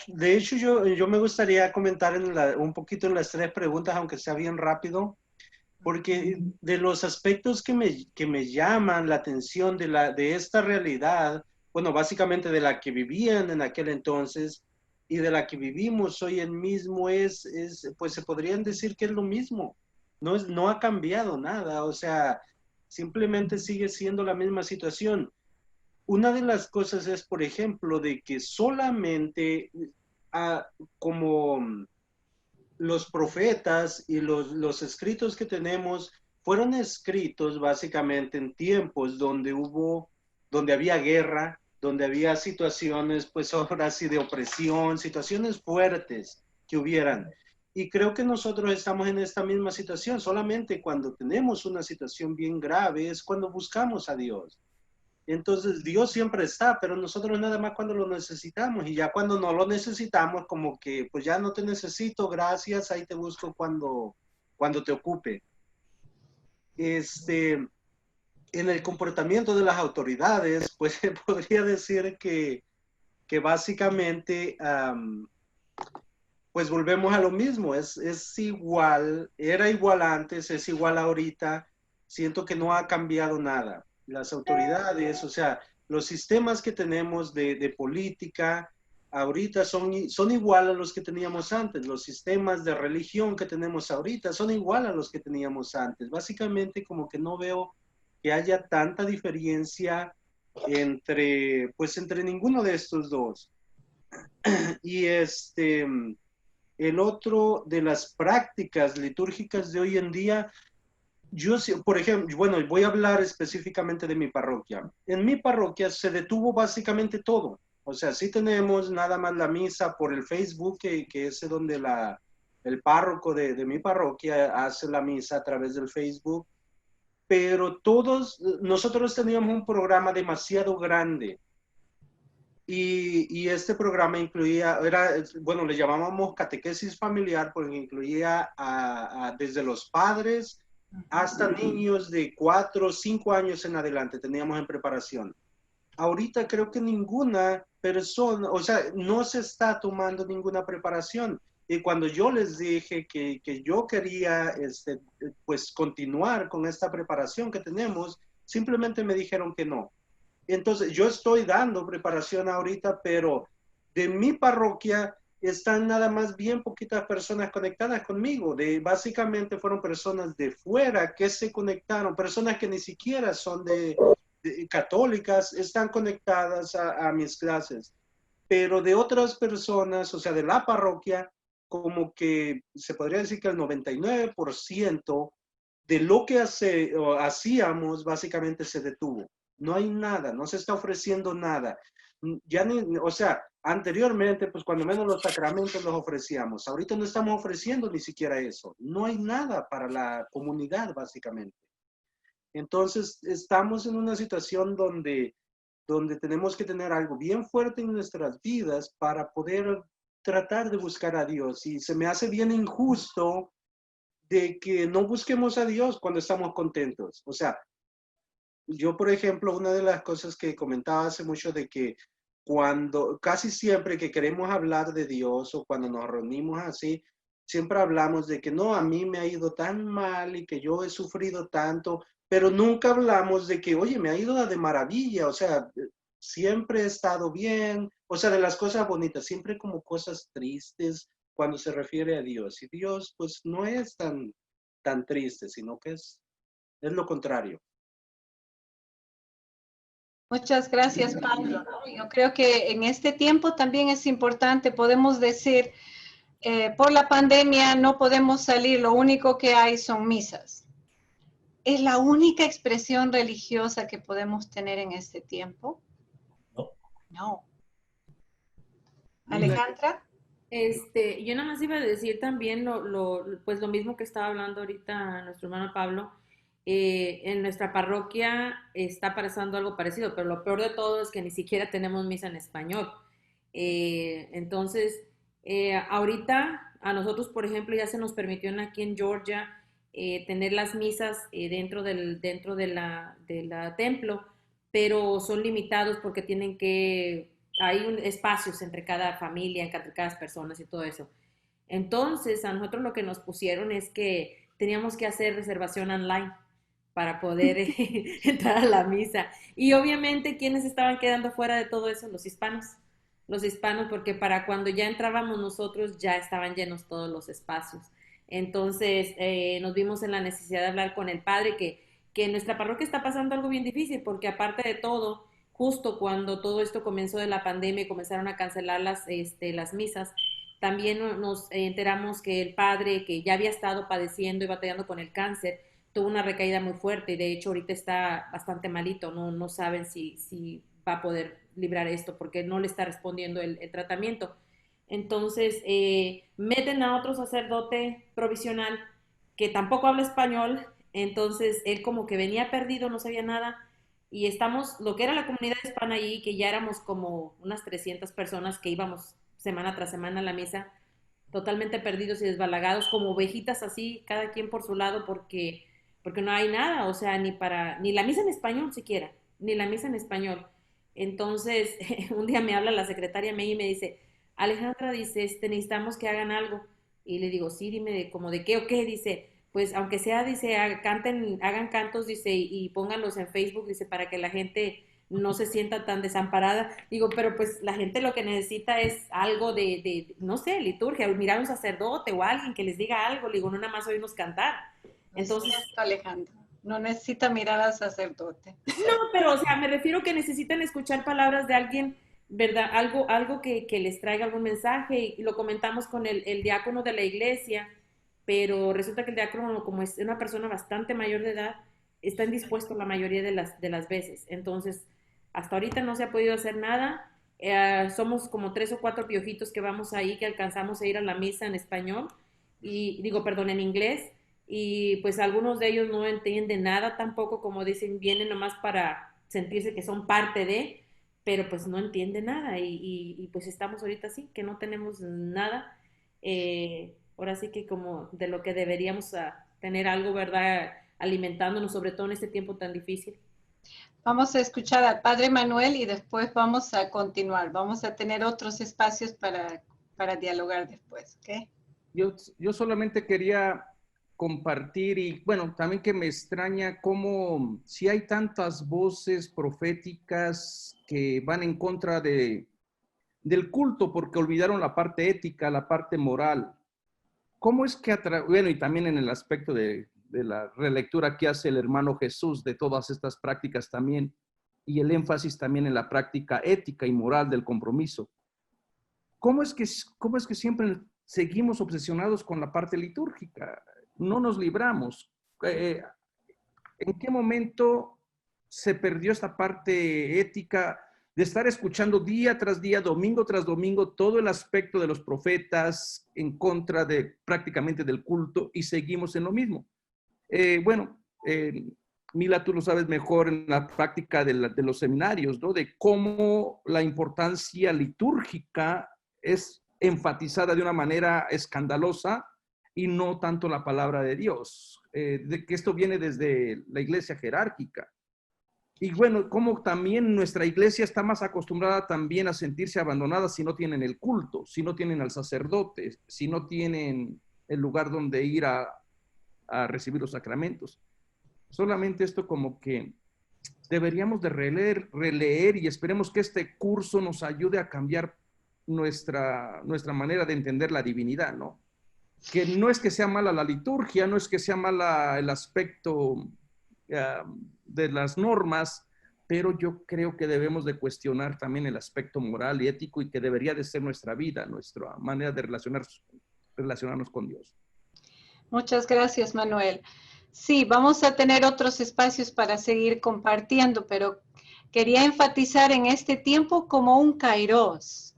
de hecho yo me gustaría comentar un poquito en las 3 preguntas, aunque sea bien rápido, porque de los aspectos que me llaman la atención de esta realidad, bueno, básicamente de la que vivían en aquel entonces y de la que vivimos hoy en mismo pues se podrían decir que es lo mismo, no ha cambiado nada, o sea, simplemente sigue siendo la misma situación. Una de las cosas es, por ejemplo, de que solamente como los profetas y los escritos que tenemos fueron escritos básicamente en tiempos donde había guerra, donde había situaciones, pues ahora sí, de opresión, situaciones fuertes que hubieran. Y creo que nosotros estamos en esta misma situación. Solamente cuando tenemos una situación bien grave es cuando buscamos a Dios. Entonces Dios siempre está, pero nosotros nada más cuando lo necesitamos, y ya cuando no lo necesitamos, como que pues ya no te necesito, gracias, ahí te busco cuando te ocupe. En el comportamiento de las autoridades, pues podría decir que básicamente pues volvemos a lo mismo, es igual, era igual antes, es igual ahorita, siento que no ha cambiado nada. Las autoridades, o sea, los sistemas que tenemos de política ahorita son igual a los que teníamos antes. Los sistemas de religión que tenemos ahorita son igual a los que teníamos antes. Básicamente como que no veo que haya tanta diferencia entre ninguno de estos dos. Y el otro de las prácticas litúrgicas de hoy en día, yo, por ejemplo, bueno, voy a hablar específicamente de mi parroquia. En mi parroquia se detuvo básicamente todo. O sea, sí tenemos nada más la misa por el Facebook, que es donde el párroco de mi parroquia hace la misa a través del Facebook. Pero nosotros teníamos un programa demasiado grande. Y este programa incluía, bueno, le llamábamos catequesis familiar, porque incluía desde los padres hasta niños de 4 o 5 años en adelante, teníamos en preparación. Ahorita creo que ninguna persona, o sea, no se está tomando ninguna preparación. Y cuando yo les dije que yo quería pues continuar con esta preparación que tenemos, simplemente me dijeron que no. Entonces, yo estoy dando preparación ahorita, pero de mi parroquia están nada más bien poquitas personas conectadas conmigo. Básicamente fueron personas de fuera que se conectaron, personas que ni siquiera son católicas, están conectadas a mis clases. Pero de otras personas, o sea, de la parroquia, como que se podría decir que el 99% de lo que hacíamos básicamente se detuvo. No hay nada, no se está ofreciendo nada. O sea, anteriormente, pues cuando menos los sacramentos los ofrecíamos. Ahorita no estamos ofreciendo ni siquiera eso. No hay nada para la comunidad, básicamente. Entonces, estamos en una situación donde tenemos que tener algo bien fuerte en nuestras vidas para poder tratar de buscar a Dios. Y se me hace bien injusto de que no busquemos a Dios cuando estamos contentos. O sea, yo, por ejemplo, una de las cosas que comentaba hace mucho de que cuando casi siempre que queremos hablar de Dios o cuando nos reunimos así, siempre hablamos de que no, a mí me ha ido tan mal y que yo he sufrido tanto, pero nunca hablamos de que, oye, me ha ido de maravilla, o sea, siempre he estado bien, o sea, de las cosas bonitas, siempre como cosas tristes cuando se refiere a Dios. Y Dios, pues, no es tan triste, sino que es lo contrario. Muchas gracias, Pablo. ¿No? Yo creo que en este tiempo también es importante, podemos decir, por la pandemia no podemos salir, lo único que hay son misas. ¿Es la única expresión religiosa que podemos tener en este tiempo? No. No. Alejandra. Yo nada más iba a decir también pues lo mismo que estaba hablando ahorita nuestro hermano Pablo. En nuestra parroquia está pasando algo parecido, pero lo peor de todo es que ni siquiera tenemos misa en español. Entonces, ahorita a nosotros, por ejemplo, ya se nos permitió aquí en Georgia tener las misas dentro de la templo, pero son limitados porque hay espacios entre cada familia, entre cada personas y todo eso. Entonces, a nosotros lo que nos pusieron es que teníamos que hacer reservación online para poder entrar a la misa. Y obviamente, ¿quiénes estaban quedando fuera de todo eso? Los hispanos. Los hispanos, porque para cuando ya entrábamos nosotros ya estaban llenos todos los espacios. Entonces, nos vimos en la necesidad de hablar con el padre que en nuestra parroquia está pasando algo bien difícil, porque aparte de todo, justo cuando todo esto comenzó de la pandemia y comenzaron a cancelar las misas, también nos enteramos que el padre, que ya había estado padeciendo y batallando con el cáncer, tuvo una recaída muy fuerte y de hecho ahorita está bastante malito, no saben si va a poder librar esto porque no le está respondiendo el tratamiento. Entonces, meten a otro sacerdote provisional que tampoco habla español, entonces él como que venía perdido, no sabía nada, y estamos, lo que era la comunidad hispana allí, que ya éramos como unas 300 personas que íbamos semana tras semana a la misa, totalmente perdidos y desbalagados, como ovejitas así, cada quien por su lado, porque no hay nada, o sea, ni la misa en español siquiera, ni la misa en español. Entonces, un día me habla la secretaria May y me dice, Alejandra, dice, necesitamos que hagan algo. Y le digo, sí, dime, ¿como de qué o qué? Dice, pues aunque sea, dice, hagan cantos, dice, y pónganlos en Facebook, dice, para que la gente no se sienta tan desamparada. Digo, pero pues la gente lo que necesita es algo no sé, liturgia, mirar a un sacerdote o alguien que les diga algo. Le digo, no nada más oírnos cantar. Entonces, Alejandra, no necesita mirar al sacerdote. No, pero o sea, me refiero que necesitan escuchar palabras de alguien, ¿verdad? Algo que les traiga algún mensaje, y lo comentamos con el diácono de la iglesia, pero resulta que el diácono, como es una persona bastante mayor de edad, está indispuesto la mayoría de las veces. Entonces, hasta ahorita no se ha podido hacer nada. Somos como 3 o 4 piojitos que vamos ahí, que alcanzamos a ir a la misa en español, en inglés, y pues algunos de ellos no entienden nada tampoco, como dicen, vienen nomás para sentirse que son parte de, pero pues no entienden nada, y pues estamos ahorita así, que no tenemos nada. Ahora sí que como de lo que deberíamos tener algo, ¿verdad? Alimentándonos, sobre todo en este tiempo tan difícil. Vamos a escuchar al Padre Manuel y después vamos a continuar. Vamos a tener otros espacios para dialogar después, ¿ok? Yo solamente quería compartir y bueno, también que me extraña cómo si hay tantas voces proféticas que van en contra del culto porque olvidaron la parte ética, la parte moral. ¿Cómo es que, bueno, y también en el aspecto de la relectura que hace el hermano Jesús de todas estas prácticas también, y el énfasis también en la práctica ética y moral del compromiso? ¿Cómo es que siempre seguimos obsesionados con la parte litúrgica? No nos libramos. ¿En qué momento se perdió esta parte ética de estar escuchando día tras día, domingo tras domingo, todo el aspecto de los profetas en contra de prácticamente del culto y seguimos en lo mismo? Mila, tú lo sabes mejor en la práctica de los seminarios, ¿no? De cómo la importancia litúrgica es enfatizada de una manera escandalosa y no tanto la palabra de Dios, de que esto viene desde la iglesia jerárquica. Y bueno, como también nuestra iglesia está más acostumbrada también a sentirse abandonada si no tienen el culto, si no tienen al sacerdote, si no tienen el lugar donde ir a recibir los sacramentos. Solamente esto como que deberíamos de releer y esperemos que este curso nos ayude a cambiar nuestra manera de entender la divinidad, ¿no? Que no es que sea mala la liturgia, no es que sea mala el aspecto de las normas, pero yo creo que debemos de cuestionar también el aspecto moral y ético y que debería de ser nuestra vida, nuestra manera de relacionarnos con Dios. Muchas gracias, Manuel. Sí, vamos a tener otros espacios para seguir compartiendo, pero quería enfatizar en este tiempo como un kairos.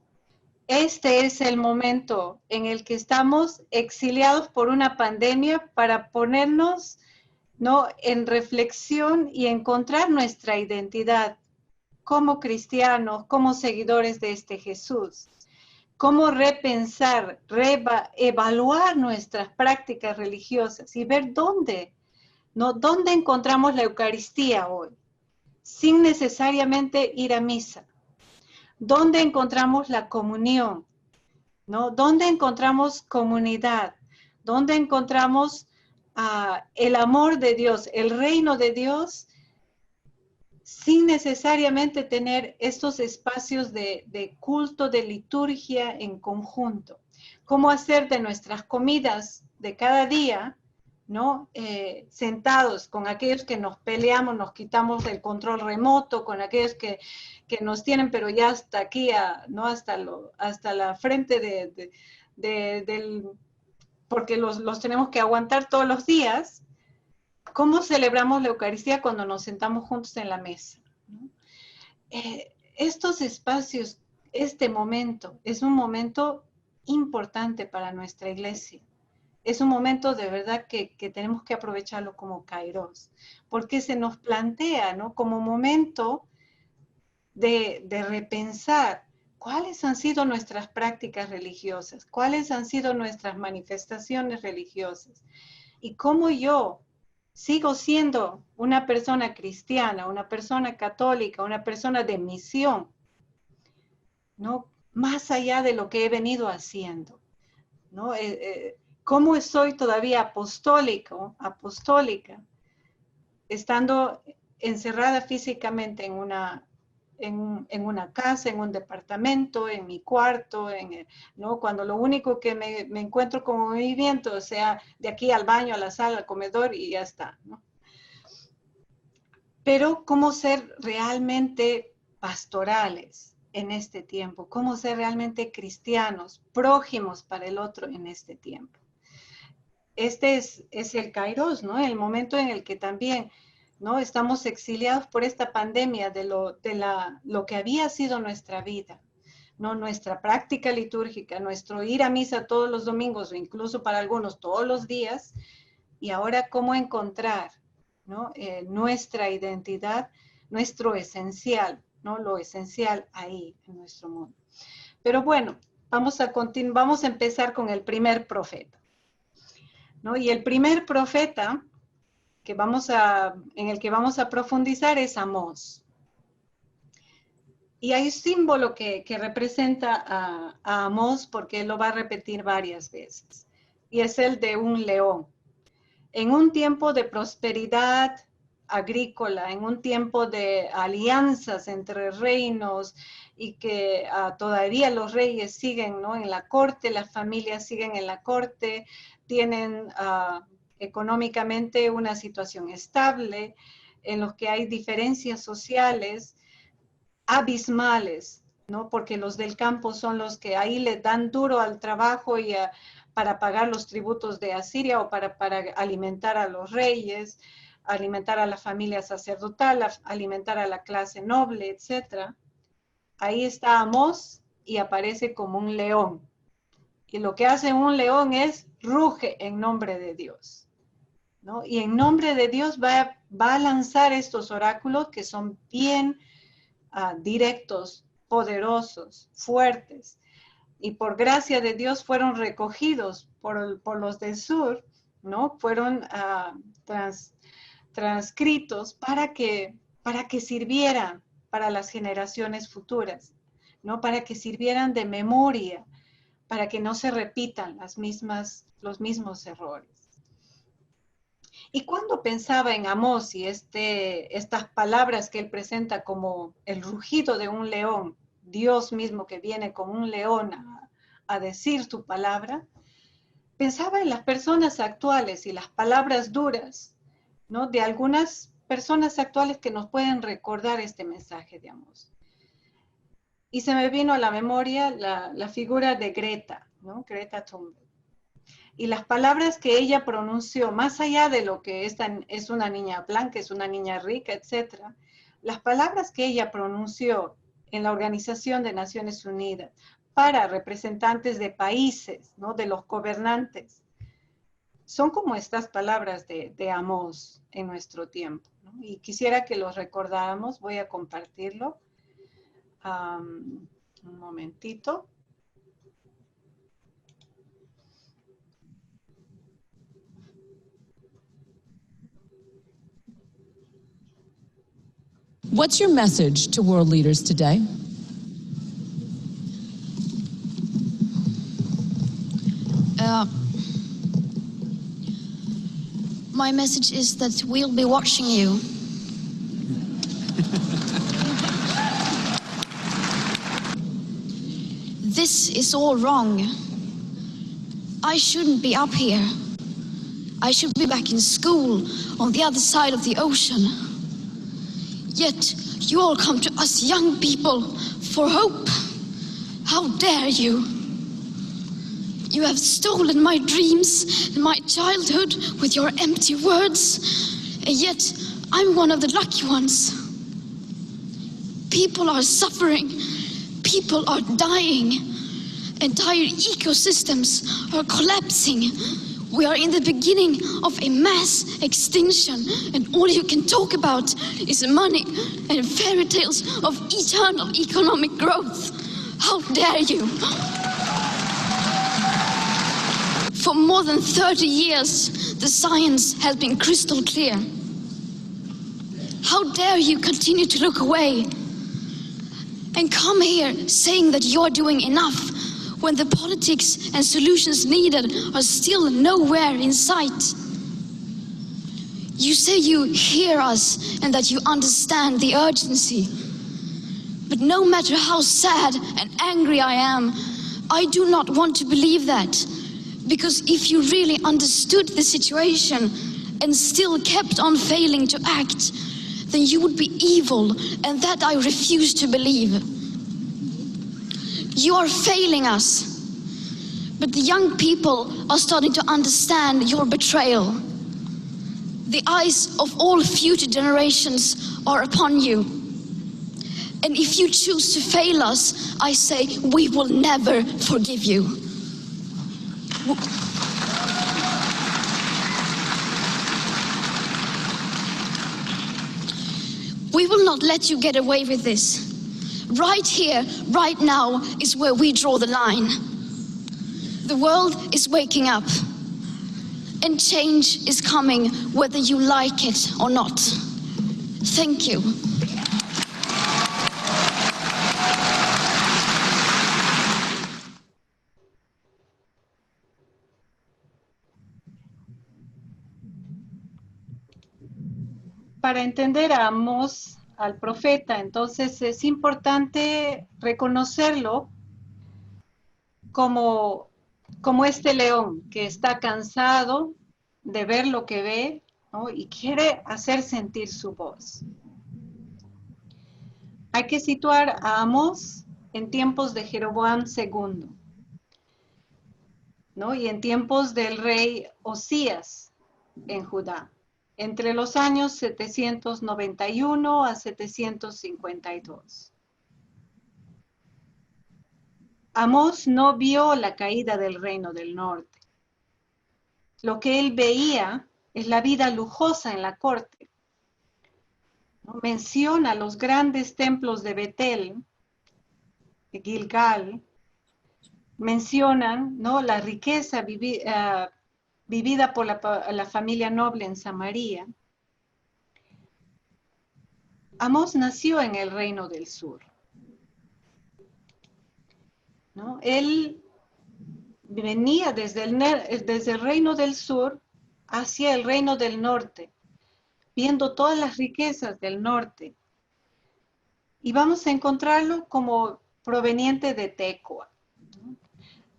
Este es el momento en el que estamos exiliados por una pandemia para ponernos, ¿no?, en reflexión y encontrar nuestra identidad como cristianos, como seguidores de este Jesús. Cómo repensar, evaluar nuestras prácticas religiosas y ver dónde encontramos la Eucaristía hoy, sin necesariamente ir a misa. ¿Dónde encontramos la comunión? ¿No? ¿Dónde encontramos comunidad? ¿Dónde encontramos el amor de Dios, el reino de Dios, sin necesariamente tener estos espacios de culto, de liturgia en conjunto? ¿Cómo hacer de nuestras comidas de cada día, ¿no?, sentados con aquellos que nos peleamos, nos quitamos el control remoto, con aquellos que nos tienen, pero ya hasta aquí, ¿no?, hasta la frente porque los tenemos que aguantar todos los días? ¿Cómo celebramos la Eucaristía cuando nos sentamos juntos en la mesa? ¿No? Estos espacios, este momento, es un momento importante para nuestra iglesia. Es un momento de verdad que tenemos que aprovecharlo como kairos, porque se nos plantea, ¿no?, como momento de repensar cuáles han sido nuestras prácticas religiosas, cuáles han sido nuestras manifestaciones religiosas, y cómo yo sigo siendo una persona cristiana, una persona católica, una persona de misión, ¿no?, más allá de lo que he venido haciendo, ¿no? ¿Cómo soy todavía apostólica, estando encerrada físicamente en una casa, en un departamento, en mi cuarto, ¿no?, cuando lo único que me encuentro con movimiento, o sea, de aquí al baño, a la sala, al comedor y ya está, ¿no? Pero cómo ser realmente pastorales en este tiempo, cómo ser realmente cristianos, prójimos para el otro en este tiempo. Este es el kairos, ¿no?, el momento en el que también, ¿no?, estamos exiliados por esta pandemia de lo que había sido nuestra vida, ¿no?, nuestra práctica litúrgica, nuestro ir a misa todos los domingos o incluso para algunos todos los días, y ahora cómo encontrar, ¿no?, nuestra identidad, nuestro esencial, ¿no?, lo esencial ahí en nuestro mundo. Pero bueno, vamos a empezar con el primer profeta, ¿no? Y el primer profeta en el que vamos a profundizar es Amós. Y hay un símbolo que representa a Amós, porque él lo va a repetir varias veces, y es el de un león. En un tiempo de prosperidad agrícola, en un tiempo de alianzas entre reinos y que todavía los reyes siguen, ¿no?, en la corte, las familias siguen en la corte, tienen económicamente una situación estable, en los que hay diferencias sociales abismales, ¿no?, porque los del campo son los que ahí le dan duro al trabajo y para pagar los tributos de Asiria o para alimentar a los reyes, alimentar a la familia sacerdotal, alimentar a la clase noble, etc. Ahí está Amós y aparece como un león. Y lo que hace un león es ruge en nombre de Dios, ¿no? Y en nombre de Dios va a lanzar estos oráculos que son bien directos, poderosos, fuertes. Y por gracia de Dios fueron recogidos por los del sur, ¿no? Fueron transcritos para que para que sirvieran para las generaciones futuras, ¿no? Para que sirvieran de memoria, para que no se repitan los mismos errores. Y cuando pensaba en Amós y estas palabras que él presenta como el rugido de un león, Dios mismo que viene como un león a decir tu palabra, pensaba en las personas actuales y las palabras duras, ¿no? De algunas personas actuales que nos pueden recordar este mensaje de Amós. Y se me vino a la memoria la figura de Greta, ¿no? Greta Thunberg. Y las palabras que ella pronunció, más allá de lo que es una niña blanca, es una niña rica, etc., las palabras que ella pronunció en la Organización de Naciones Unidas para representantes de países, ¿no? De los gobernantes, son como estas palabras de Amós en nuestro tiempo, ¿no? Y quisiera que los recordáramos. Voy a compartirlo. Un momentito. What's your message to world leaders today? My message is that we'll be watching you. This is all wrong. I shouldn't be up here. I should be back in school on the other side of the ocean. Yet you all come to us young people for hope. How dare you? You have stolen my dreams and my childhood with your empty words, and yet I'm one of the lucky ones. People are suffering, people are dying, entire ecosystems are collapsing. We are in the beginning of a mass extinction, and all you can talk about is money and fairy tales of eternal economic growth. How dare you? For more than 30 years, the science has been crystal clear. How dare you continue to look away and come here saying that you're doing enough when the politics and solutions needed are still nowhere in sight? You say you hear us and that you understand the urgency. But no matter how sad and angry I am, I do not want to believe that. Because if you really understood the situation and still kept on failing to act, then you would be evil, and that I refuse to believe. You are failing us, but the young people are starting to understand your betrayal. The eyes of all future generations are upon you. And if you choose to fail us, I say we will never forgive you. We will not let you get away with this. Right here, right now, is where we draw the line. The world is waking up, and change is coming whether you like it or not. Thank you. Para entender a Amós, al profeta, entonces es importante reconocerlo como este león que está cansado de ver lo que ve, ¿no? Y quiere hacer sentir su voz. Hay que situar a Amós en tiempos de Jeroboam II, ¿no? Y en tiempos del rey Osías en Judá, entre los años 791 a 752. Amós no vio la caída del reino del norte. Lo que él veía es la vida lujosa en la corte. ¿No? Menciona los grandes templos de Betel, de Gilgal, mencionan, ¿no?, la riqueza vivida por la familia noble en Samaria. Amós nació en el reino del sur, ¿no? Él venía desde el reino del sur hacia el reino del norte, viendo todas las riquezas del norte. Y vamos a encontrarlo como proveniente de Tecoa.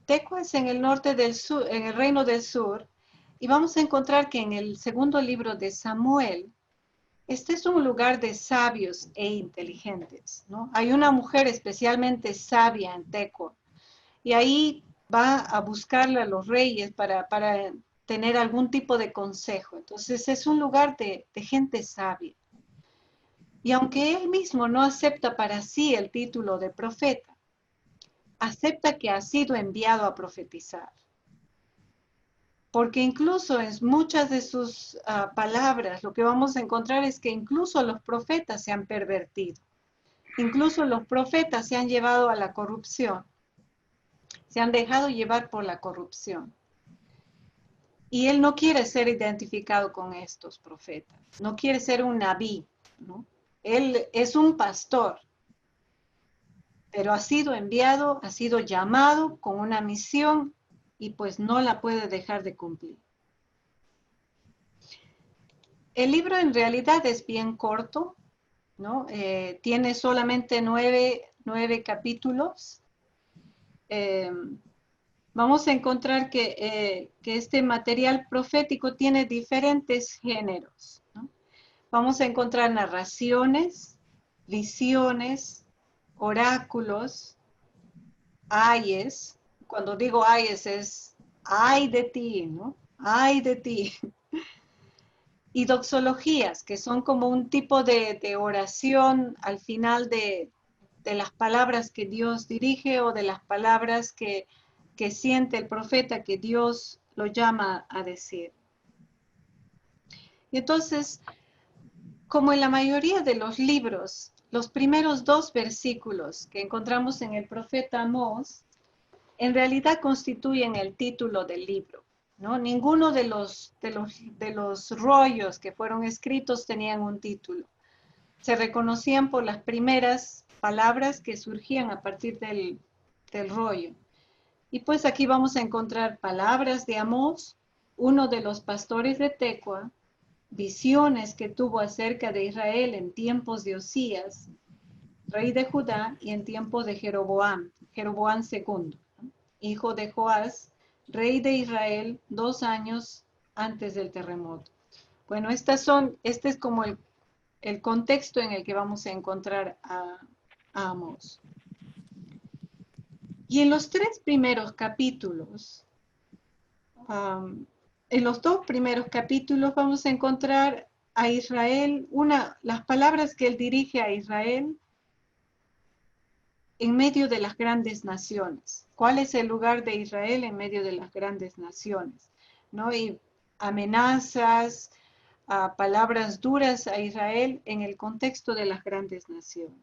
Tecoa es en el norte del sur, en el reino del sur, y vamos a encontrar que en el segundo libro de Samuel, este es un lugar de sabios e inteligentes, ¿no? Hay una mujer especialmente sabia en Tecoa, y ahí va a buscarle a los reyes para tener algún tipo de consejo. Entonces es un lugar de gente sabia. Y aunque él mismo no acepta para sí el título de profeta, acepta que ha sido enviado a profetizar. Porque incluso en muchas de sus palabras, lo que vamos a encontrar es que incluso los profetas se han pervertido. Incluso los profetas se han llevado a la corrupción. Se han dejado llevar por la corrupción. Y él no quiere ser identificado con estos profetas. No quiere ser un nabí, ¿no? Él es un pastor, pero ha sido enviado, ha sido llamado con una misión y pues no la puede dejar de cumplir. El libro en realidad es bien corto, ¿no? Tiene solamente nueve capítulos. Vamos a encontrar que este material profético tiene diferentes géneros, ¿no? Vamos a encontrar narraciones, visiones, oráculos, ayes. Cuando digo ayes es ay de ti, ¿no? Ay de ti. Y doxologías, que son como un tipo de oración al final de las palabras que Dios dirige o de las palabras que siente el profeta que Dios lo llama a decir. Y entonces, como en la mayoría de los libros, los primeros 2 versículos que encontramos en el profeta Amós, en realidad constituyen el título del libro, ¿no? Ninguno de los rollos que fueron escritos tenían un título. Se reconocían por las primeras palabras que surgían a partir del rollo. Y pues aquí vamos a encontrar palabras de Amós, uno de los pastores de Tecoa, visiones que tuvo acerca de Israel en tiempos de Osías, rey de Judá, y en tiempos de Jeroboam II, ¿no? Hijo de Joás, rey de Israel, 2 años antes del terremoto. Bueno, este es como el contexto en el que vamos a encontrar a Amós. Y en los 3 primeros capítulos, en los 2 primeros capítulos vamos a encontrar a Israel, las palabras que él dirige a Israel en medio de las grandes naciones. ¿Cuál es el lugar de Israel en medio de las grandes naciones? ¿No? Y amenazas, palabras duras a Israel en el contexto de las grandes naciones.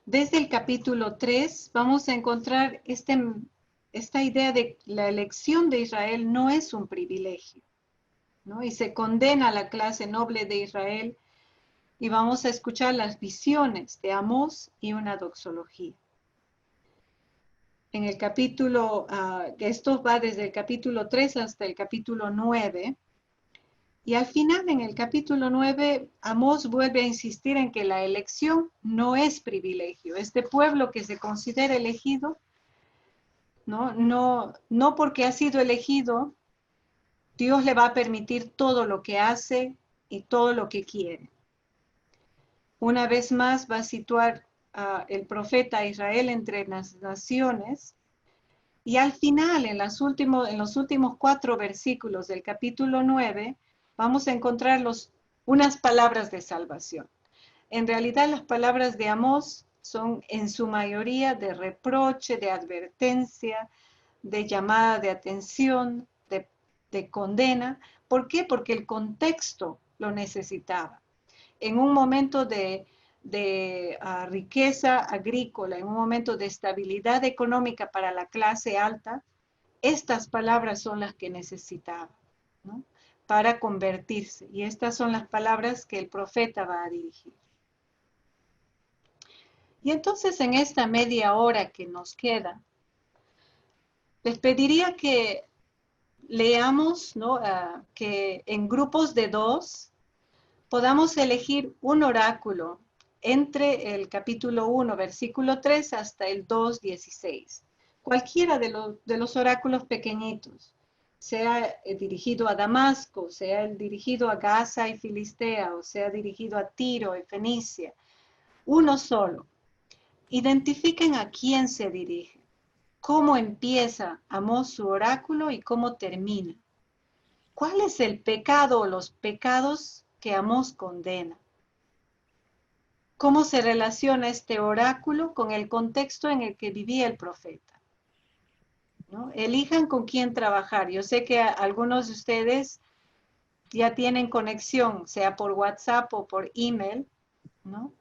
Desde el capítulo 3 vamos a encontrar esta idea de la elección de Israel no es un privilegio, ¿no? Y se condena a la clase noble de Israel y vamos a escuchar las visiones de Amós y una doxología. En el capítulo, esto va desde el capítulo 3 hasta el capítulo 9, y al final, en el capítulo 9, Amós vuelve a insistir en que la elección no es privilegio. Este pueblo que se considera elegido, no porque ha sido elegido, Dios le va a permitir todo lo que hace y todo lo que quiere. Una vez más va a situar el profeta a Israel entre las naciones, y al final, en los últimos 4 versículos del capítulo 9, vamos a encontrar unas palabras de salvación. En realidad, las palabras de Amós son en su mayoría de reproche, de advertencia, de llamada de atención, de condena. ¿Por qué? Porque el contexto lo necesitaba. En un momento de riqueza agrícola, en un momento de estabilidad económica para la clase alta, estas palabras son las que necesitaba, ¿no? para convertirse. Y estas son las palabras que el profeta va a dirigir. Y entonces en esta media hora que nos queda, les pediría que leamos, ¿no? Que en grupos de 2 podamos elegir un oráculo entre el capítulo 1, versículo 3 hasta el 2, 16. Cualquiera de los oráculos pequeñitos, sea dirigido a Damasco, sea dirigido a Gaza y Filistea, o sea dirigido a Tiro y Fenicia, uno solo. Identifiquen a quién se dirige, cómo empieza Amós su oráculo y cómo termina. ¿Cuál es el pecado o los pecados que Amós condena? ¿Cómo se relaciona este oráculo con el contexto en el que vivía el profeta? ¿No? Elijan con quién trabajar. Yo sé que algunos de ustedes ya tienen conexión, sea por WhatsApp o por email, ¿no?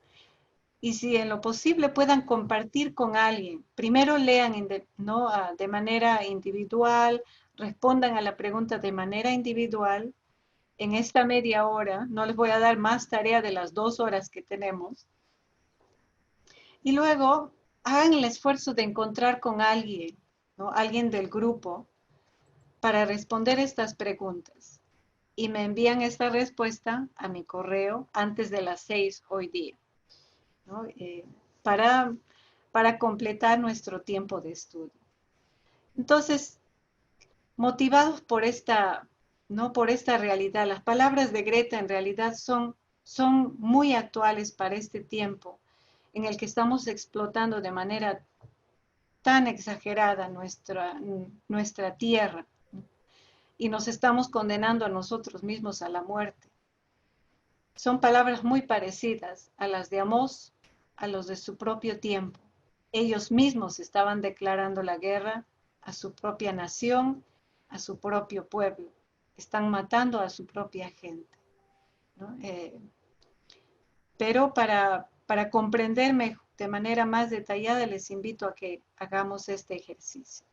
Y si en lo posible puedan compartir con alguien. Primero lean de manera individual, respondan a la pregunta de manera individual. En esta media hora, no les voy a dar más tarea de las 2 horas que tenemos. Y luego hagan el esfuerzo de encontrar con alguien, ¿no? Alguien del grupo, para responder estas preguntas. Y me envían esta respuesta a mi correo antes de las 6 hoy día, ¿no? Para completar nuestro tiempo de estudio. Entonces, motivados por esta realidad, las palabras de Greta en realidad son muy actuales para este tiempo en el que estamos explotando de manera tan exagerada nuestra tierra y nos estamos condenando a nosotros mismos a la muerte. Son palabras muy parecidas a las de Amós, a los de su propio tiempo. Ellos mismos estaban declarando la guerra a su propia nación, a su propio pueblo. Están matando a su propia gente, ¿no? Pero para comprenderme de manera más detallada, les invito a que hagamos este ejercicio.